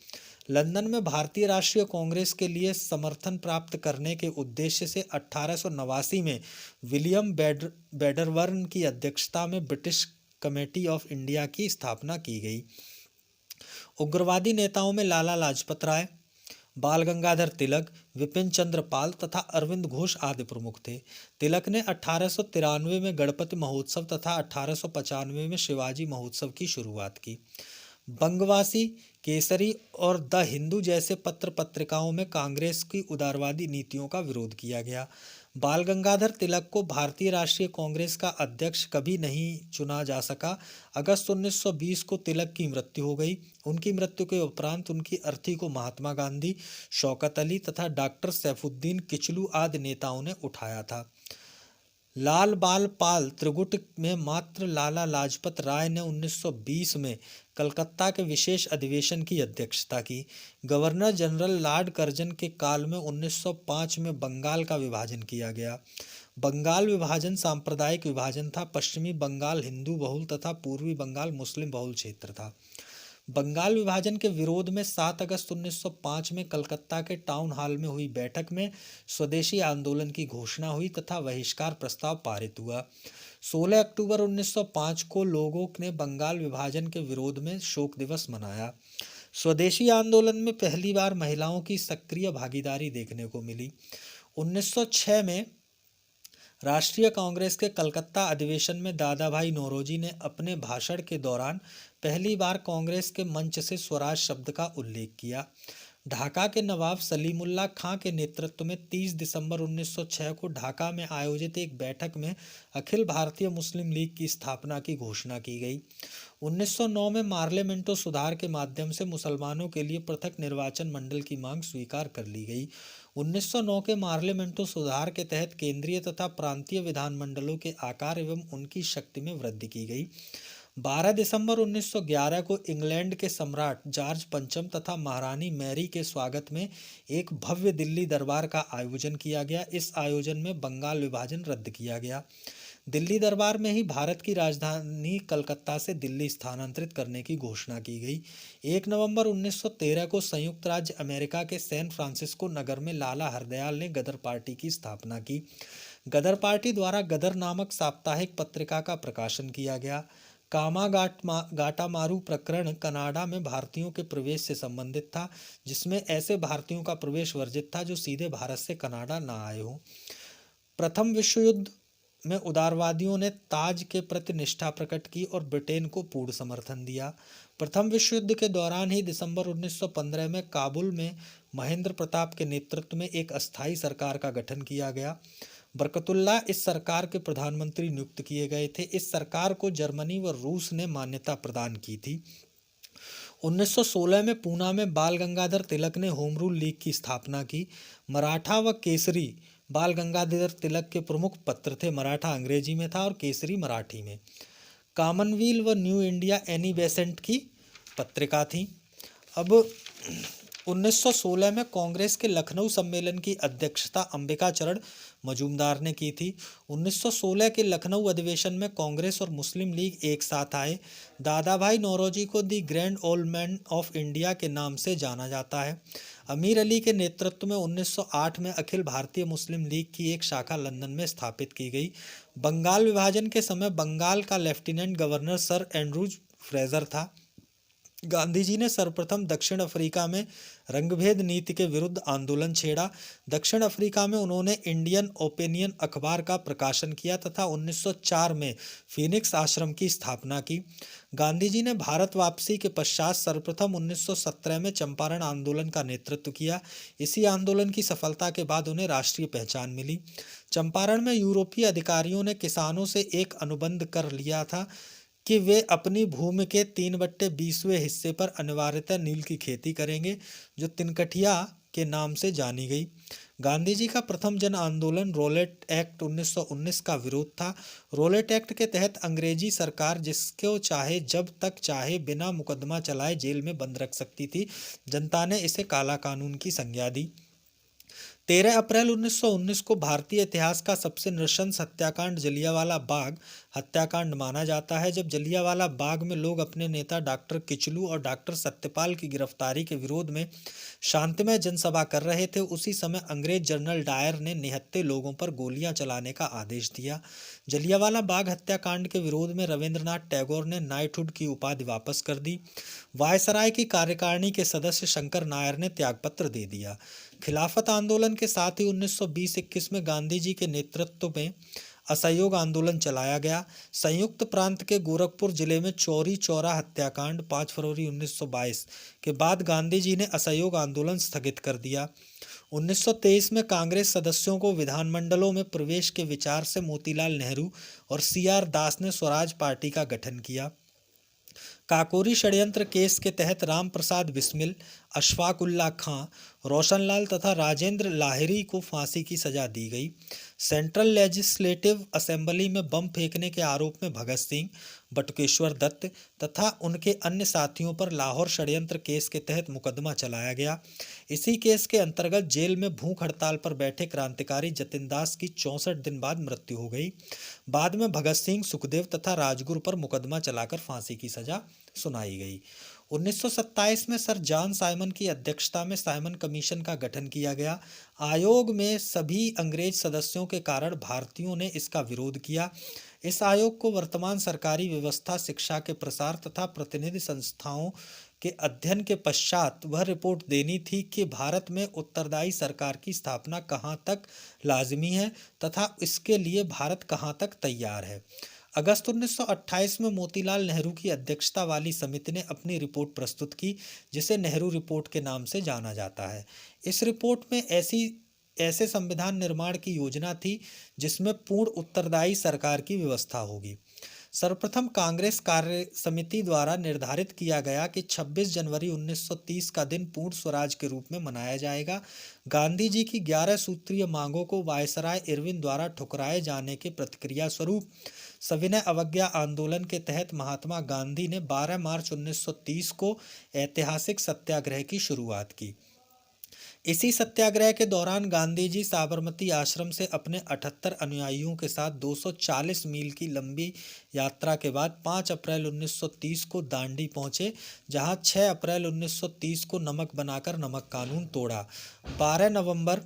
A: लंदन में भारतीय राष्ट्रीय कांग्रेस के लिए समर्थन प्राप्त करने के उद्देश्य से 1889 में विलियम बेडरवर्न की अध्यक्षता में ब्रिटिश कमेटी ऑफ इंडिया की स्थापना की गई। उग्रवादी नेताओं में लाला लाजपत राय, बाल गंगाधर तिलक, विपिन चंद्र पाल तथा अरविंद घोष आदि प्रमुख थे। तिलक ने 1893 में गणपति महोत्सव तथा 1895 में शिवाजी महोत्सव की शुरुआत की। बंगवासी, केसरी और द हिंदू जैसे पत्र पत्रिकाओं में कांग्रेस की उदारवादी नीतियों का विरोध किया गया। बाल गंगाधर तिलक को भारतीय राष्ट्रीय कांग्रेस का अध्यक्ष कभी नहीं चुना जा सका। अगस्त 1920 को तिलक की मृत्यु हो गई। उनकी मृत्यु के उपरांत उनकी अर्थी को महात्मा गांधी, शौकत अली तथा डॉक्टर सैफुद्दीन किचलू आदि नेताओं ने उठाया था। लाल बाल पाल त्रिगुट में मात्र लाला लाजपत राय ने 1920 में कलकत्ता के विशेष अधिवेशन की अध्यक्षता की। गवर्नर जनरल लॉर्ड कर्जन के काल में 1905 में बंगाल का विभाजन किया गया। बंगाल विभाजन सांप्रदायिक विभाजन था। पश्चिमी बंगाल हिंदू बहुल तथा पूर्वी बंगाल मुस्लिम बहुल क्षेत्र था। बंगाल विभाजन के विरोध में 7 अगस्त 1905 में कलकत्ता के टाउन हॉल में हुई बैठक में स्वदेशी आंदोलन की घोषणा हुई तथा बहिष्कार प्रस्ताव पारित हुआ। 16 अक्टूबर 1905 को लोगों ने बंगाल विभाजन के विरोध में शोक दिवस मनाया। स्वदेशी आंदोलन में पहली बार महिलाओं की सक्रिय भागीदारी देखने को मिली। 1906 में राष्ट्रीय कांग्रेस के कलकत्ता अधिवेशन में दादा भाई नौरोजी ने अपने भाषण के दौरान पहली बार कांग्रेस के मंच से स्वराज शब्द का उल्लेख किया। ढाका के नवाब सलीमुल्लाह खां के नेतृत्व में 30 दिसंबर 1906 को ढाका में आयोजित एक बैठक में अखिल भारतीय मुस्लिम लीग की स्थापना की घोषणा की गई। 1909 में पार्लियामेंटो सुधार के माध्यम से मुसलमानों के लिए पृथक निर्वाचन मंडल की मांग स्वीकार कर ली गई। 1909 के पार्लियामेंटो सुधार के तहत केंद्रीय तथा प्रांतीय विधानमंडलों के आकार एवं उनकी शक्ति में वृद्धि की गई। 12 दिसंबर 1911 को इंग्लैंड के सम्राट जॉर्ज पंचम तथा महारानी मैरी के स्वागत में एक भव्य दिल्ली दरबार का आयोजन किया गया। इस आयोजन में बंगाल विभाजन रद्द किया गया। दिल्ली दरबार में ही भारत की राजधानी कलकत्ता से दिल्ली स्थानांतरित करने की घोषणा की गई। 1 नवंबर 1913 को संयुक्त राज्य अमेरिका के सैन फ्रांसिस्को नगर में लाला हरदयाल ने गदर पार्टी की स्थापना की। गदर पार्टी द्वारा गदर नामक साप्ताहिक पत्रिका का प्रकाशन किया गया। कामागाटामारू प्रकरण कनाडा में भारतीयों के प्रवेश से संबंधित था, जिसमें ऐसे भारतीयों का प्रवेश वर्जित था जो सीधे भारत से कनाडा न आए हों। प्रथम विश्व युद्ध में उदारवादियों ने ताज के प्रति निष्ठा प्रकट की और ब्रिटेन को पूर्ण समर्थन दिया। प्रथम विश्व युद्ध के दौरान ही दिसंबर 1915 में काबुल में महेंद्र प्रताप के नेतृत्व में एक अस्थायी सरकार का गठन किया गया। बरकतुल्लाह इस सरकार के प्रधानमंत्री नियुक्त किए गए थे। इस सरकार को जर्मनी व रूस ने मान्यता प्रदान की थी। 1916 में पूना में बाल गंगाधर तिलक ने होम रूल लीग की स्थापना की। मराठा व केसरी बाल गंगाधर तिलक के प्रमुख पत्र थे। मराठा अंग्रेजी में था और केसरी मराठी में। कॉमनवेल्थ व न्यू इंडिया एनी बेसेंट की पत्रिका थी। अब 1916 में कांग्रेस के लखनऊ सम्मेलन की अध्यक्षता अंबिका चरण मजूमदार ने की थी। 1916 के लखनऊ अधिवेशन में कांग्रेस और मुस्लिम लीग एक साथ आए। दादा भाई नौरोजी को दी grand old man of India के नाम से जाना जाता है। अमीर अली के नेतृत्व में 1908 में अखिल भारतीय मुस्लिम लीग की एक शाखा लंदन में स्थापित की गई। बंगाल विभाजन के समय बंगाल का lieutenant governor sir Andrews Fraser था। गांधी जी ने सर्वप्रथम दक्षिण अफ्रीका में रंगभेद नीति के विरुद्ध आंदोलन छेड़ा। दक्षिण अफ्रीका में उन्होंने इंडियन ओपिनियन अखबार का प्रकाशन किया तथा 1904 में फीनिक्स आश्रम की स्थापना की। गांधी जी ने भारत वापसी के पश्चात सर्वप्रथम 1917 में चंपारण आंदोलन का नेतृत्व किया। इसी आंदोलन की सफलता के बाद उन्हें राष्ट्रीय पहचान मिली। चंपारण में यूरोपीय अधिकारियों ने किसानों से एक अनुबंध कर लिया था कि वे अपनी भूमि के 3/20वें हिस्से पर अनिवार्यतः नील की खेती करेंगे, जो तिनकठिया के नाम से जानी गई। गांधी जी का प्रथम जन आंदोलन रोलेट एक्ट 1919 का विरोध था। रोलेट एक्ट के तहत अंग्रेजी सरकार जिसको चाहे जब तक चाहे बिना मुकदमा चलाए जेल में बंद रख सकती थी। जनता ने इसे काला कानून की संज्ञा दी। 13 अप्रैल 1919 को भारतीय इतिहास का सबसे नृशंस हत्याकांड जलियांवाला बाग हत्याकांड माना जाता है। जब जलियांवाला बाग में लोग अपने नेता डॉक्टर किचलू और डॉक्टर सत्यपाल की गिरफ्तारी के विरोध में शांतिमय जनसभा कर रहे थे, उसी समय अंग्रेज जनरल डायर ने निहत्थे लोगों पर गोलियां चलाने का आदेश दिया। जलियांवाला बाग हत्याकांड के विरोध में रविंद्रनाथ टैगोर ने नाइटहुड की उपाधि वापस कर दी। वायसराय की कार्यकारिणी के सदस्य शंकर नायर ने त्यागपत्र दे दिया। खिलाफत आंदोलन के साथ ही 1920-21 में गांधी जी के नेतृत्व में असहयोग आंदोलन चलाया गया। संयुक्त प्रांत के गोरखपुर जिले में चौरी चौरा हत्याकांड 5 फरवरी 1922 के बाद गांधी जी ने असहयोग आंदोलन स्थगित कर दिया। 1923 में कांग्रेस सदस्यों को विधानमंडलों में प्रवेश के विचार से मोतीलाल नेहरू और CR दास ने स्वराज पार्टी का गठन किया। काकोरी षड्यंत्र केस के तहत राम प्रसाद बिस्मिल, अशफाक उल्लाह खां, रोशनलाल तथा राजेंद्र लाहिरी को फांसी की सजा दी गई। सेंट्रल लेजिस्लेटिव असेंबली में बम फेंकने के आरोप में भगत सिंह, बटुकेश्वर दत्त तथा उनके अन्य साथियों पर लाहौर षड्यंत्र केस के तहत मुकदमा चलाया गया। इसी केस के अंतर्गत जेल में भूख हड़ताल पर बैठे क्रांतिकारी जतिन दास की 64 दिन बाद मृत्यु हो गई। बाद में भगत सिंह, सुखदेव तथा राजगुरु पर मुकदमा चलाकर फांसी की सजा सुनाई गई। 1927 में सर जॉन साइमन की अध्यक्षता में साइमन कमीशन का गठन किया गया। आयोग में सभी अंग्रेज सदस्यों के कारण भारतीयों ने इसका विरोध किया। इस आयोग को वर्तमान सरकारी व्यवस्था, शिक्षा के प्रसार तथा प्रतिनिधि संस्थाओं के अध्ययन के पश्चात वह रिपोर्ट देनी थी कि भारत में उत्तरदायी सरकार की स्थापना कहाँ तक लाजिमी है तथा इसके लिए भारत कहाँ तक तैयार है। अगस्त 1928 में मोतीलाल नेहरू की अध्यक्षता वाली समिति ने अपनी रिपोर्ट प्रस्तुत की, जिसे नेहरू रिपोर्ट के नाम से जाना जाता है। इस रिपोर्ट में ऐसे संविधान निर्माण की योजना थी जिसमें पूर्ण उत्तरदायी सरकार की व्यवस्था होगी। सर्वप्रथम कांग्रेस कार्य समिति द्वारा निर्धारित किया गया कि 26 जनवरी 1930 का दिन पूर्ण स्वराज के रूप में मनाया जाएगा। गांधी जी की 11 सूत्रीय मांगों को वायसराय इरविन द्वारा ठुकराए जाने के प्रतिक्रिया स्वरूप सविनय अवज्ञा आंदोलन के तहत महात्मा गांधी ने 12 मार्च 1930 को ऐतिहासिक सत्याग्रह की शुरुआत की। इसी सत्याग्रह के दौरान गांधी जी साबरमती आश्रम से अपने 78 अनुयायियों के साथ 240 मील की लंबी यात्रा के बाद 5 अप्रैल 1930 को दांडी पहुंचे, जहां 6 अप्रैल 1930 को नमक बनाकर नमक कानून तोड़ा। 12 नवंबर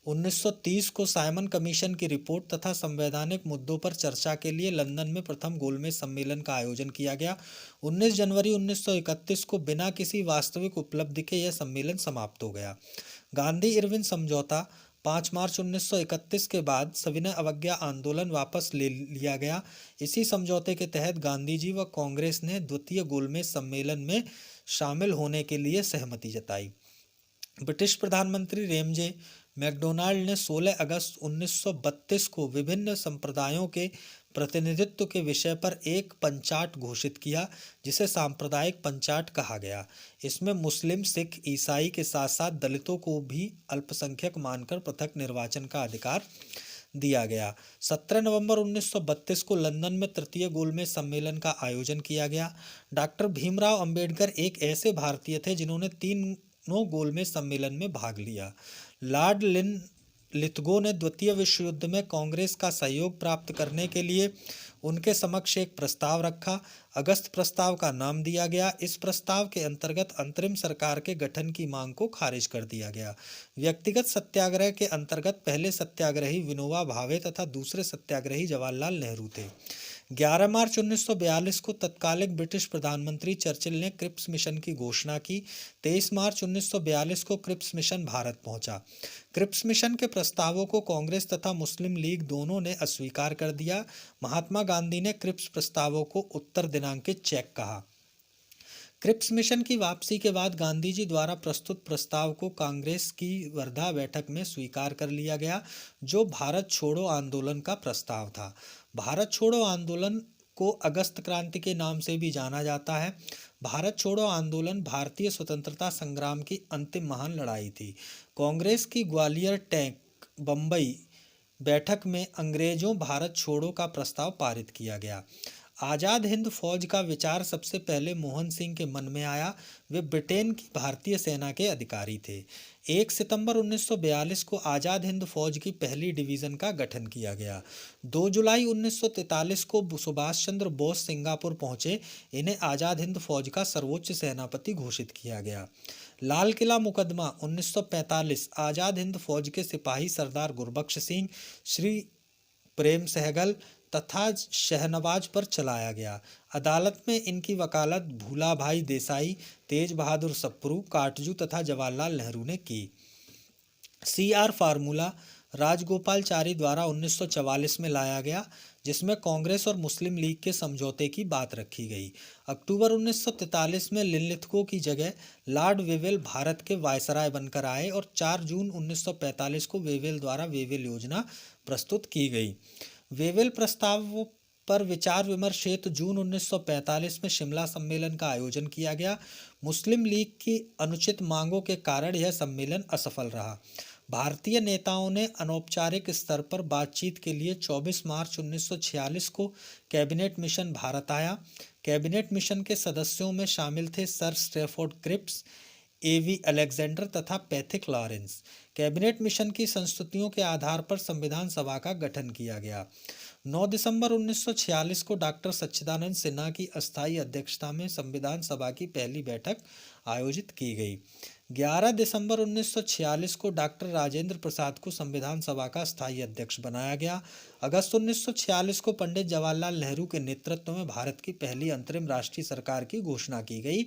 A: 1930 को साइमन कमीशन की रिपोर्ट तथा संवैधानिक मुद्दों पर चर्चा के लिए लंदन में प्रथम गोलमेज सम्मेलन का आयोजन किया गया। 19 जनवरी 1931 को बिना किसी वास्तविक उपलब्धि के यह सम्मेलन समाप्त हो गया। गांधी इरविन समझौता 5 मार्च 1931 के बाद सविनय अवज्ञा आंदोलन वापस ले लिया गया। इसी समझौते के तहत गांधी जी व कांग्रेस ने द्वितीय गोलमेज सम्मेलन में शामिल होने के लिए सहमति जताई। ब्रिटिश प्रधानमंत्री रेमजे मैकडोनाल्ड ने 16 अगस्त 1932 को विभिन्न संप्रदायों के प्रतिनिधित्व के विषय पर एक पंचाट घोषित किया, जिसे सांप्रदायिक पंचाट कहा गया। इसमें मुस्लिम, सिख, ईसाई के साथ साथ दलितों को भी अल्पसंख्यक मानकर पृथक निर्वाचन का अधिकार दिया गया। 17 नवंबर 1932 को लंदन में तृतीय गोलमेज सम्मेलन का आयोजन किया गया। डॉक्टर भीमराव अंबेडकर एक ऐसे भारतीय थे जिन्होंने 3 दोनों गोलमेज सम्मेलन में भाग लिया। लॉर्ड लिथगो ने द्वितीय विश्व युद्ध में कांग्रेस का सहयोग प्राप्त करने के लिए उनके समक्ष एक प्रस्ताव रखा। अगस्त प्रस्ताव का नाम दिया गया। इस प्रस्ताव के अंतर्गत अंतरिम सरकार के गठन की मांग को खारिज कर दिया गया। व्यक्तिगत सत्याग्रह के अंतर्गत पहले सत्याग्रही विनोबा भावे तथा दूसरे सत्याग्रही जवाहरलाल नेहरू थे। 11 मार्च 1942 को तत्कालिक ब्रिटिश प्रधानमंत्री चर्चिल ने क्रिप्स मिशन की घोषणा की। 23 मार्च 1942 को क्रिप्स मिशन भारत पहुंचा। क्रिप्स मिशन के प्रस्तावों को कांग्रेस तथा मुस्लिम लीग दोनों ने अस्वीकार कर दिया। महात्मा गांधी ने क्रिप्स प्रस्तावों को उत्तर दिनांकित चेक कहा। क्रिप्स मिशन की वापसी के बाद गांधी जी द्वारा प्रस्तुत प्रस्ताव को कांग्रेस की वर्धा बैठक में स्वीकार कर लिया गया, जो भारत छोड़ो आंदोलन का प्रस्ताव था। भारत छोड़ो आंदोलन को अगस्त क्रांति के नाम से भी जाना जाता है। भारत छोड़ो आंदोलन भारतीय स्वतंत्रता संग्राम की अंतिम महान लड़ाई थी। कांग्रेस की ग्वालियर टैंक बम्बई बैठक में अंग्रेजों भारत छोड़ो का प्रस्ताव पारित किया गया। आज़ाद हिंद फौज का विचार सबसे पहले मोहन सिंह के मन में आया। वे ब्रिटेन की भारतीय सेना के अधिकारी थे। 1 सितंबर 1942 को आज़ाद हिंद फौज की पहली डिवीज़न का गठन किया गया। 2 जुलाई 1943 को सुभाष चंद्र बोस सिंगापुर पहुंचे। इन्हें आज़ाद हिंद फौज का सर्वोच्च सेनापति घोषित किया गया। लाल किला मुकदमा 1945 आज़ाद हिंद फौज के सिपाही सरदार गुरबख्श सिंह, श्री प्रेम सहगल तथा शहनवाज पर चलाया गया। अदालत में इनकी वकालत भूलाभाई देसाई, तेज बहादुर सप्रू, काटजू तथा जवाहरलाल नेहरू ने की। CR फार्मूला राजगोपालचारी द्वारा 1944 में लाया गया, जिसमें कांग्रेस और मुस्लिम लीग के समझौते की बात रखी गई। अक्टूबर 1943 में लिनलिथगो की जगह लॉर्ड वेवेल भारत के वायसराय बनकर आए और 4 जून 1945 को वेवेल द्वारा वेवेल योजना प्रस्तुत की गई। वेवेल प्रस्ताव पर विचार विमर्श हेतु जून 1945 में शिमला सम्मेलन का आयोजन किया गया। मुस्लिम लीग की अनुचित मांगों के कारण यह सम्मेलन असफल रहा। भारतीय नेताओं ने अनौपचारिक स्तर पर बातचीत के लिए 24 मार्च 1946 को कैबिनेट मिशन भारत आया। कैबिनेट मिशन के सदस्यों में शामिल थे sir Stafford Cripps, AV Alexander तथा पैथिक लॉरेंस। कैबिनेट मिशन की संस्तुतियों के आधार पर संविधान सभा का गठन किया गया। 9 दिसंबर 1946 को डॉक्टर सच्चिदानंद सिन्हा की अस्थायी अध्यक्षता में संविधान सभा की पहली बैठक आयोजित की गई। 11 दिसंबर 1946 को डॉक्टर राजेंद्र प्रसाद को संविधान सभा का स्थायी अध्यक्ष बनाया गया। अगस्त 1946 को पंडित जवाहरलाल नेहरू के नेतृत्व में भारत की पहली अंतरिम राष्ट्रीय सरकार की घोषणा की गई।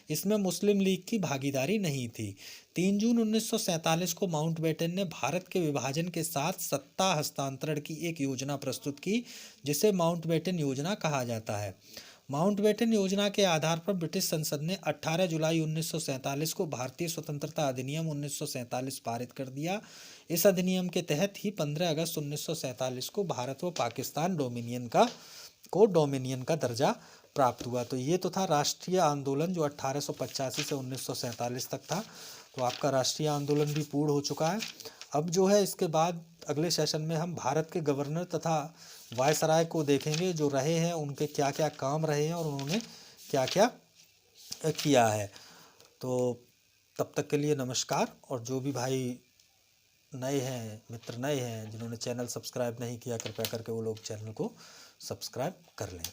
A: इसमें मुस्लिम लीग की भागीदारी नहीं थी। 3 जून 1947 को माउंटबेटन ने भारत के विभाजन के साथ सत्ता हस्तांतरण की एक योजना प्रस्तुत की, जिसे माउंटबेटन योजना कहा जाता है। माउंटबेटन योजना के आधार पर ब्रिटिश संसद ने 18 जुलाई 1947 को भारतीय स्वतंत्रता अधिनियम 1947 पारित कर दिया। इस अधिनियम के तहत ही 15 अगस्त 1947 को भारत व पाकिस्तान डोमिनियन का दर्जा प्राप्त हुआ। तो ये तो था राष्ट्रीय आंदोलन जो 1885 से 1947 तक था। तो आपका राष्ट्रीय आंदोलन भी पूर्ण हो चुका है। अब जो है इसके बाद अगले सेशन में हम भारत के गवर्नर तथा वायसराय को देखेंगे, जो रहे हैं उनके क्या क्या काम रहे हैं और उन्होंने क्या क्या किया है। तो तब तक के लिए नमस्कार। और जो भी भाई नए हैं, मित्र नए हैं, जिन्होंने चैनल सब्सक्राइब नहीं किया, कृपया करके वो लोग चैनल को सब्सक्राइब कर लें।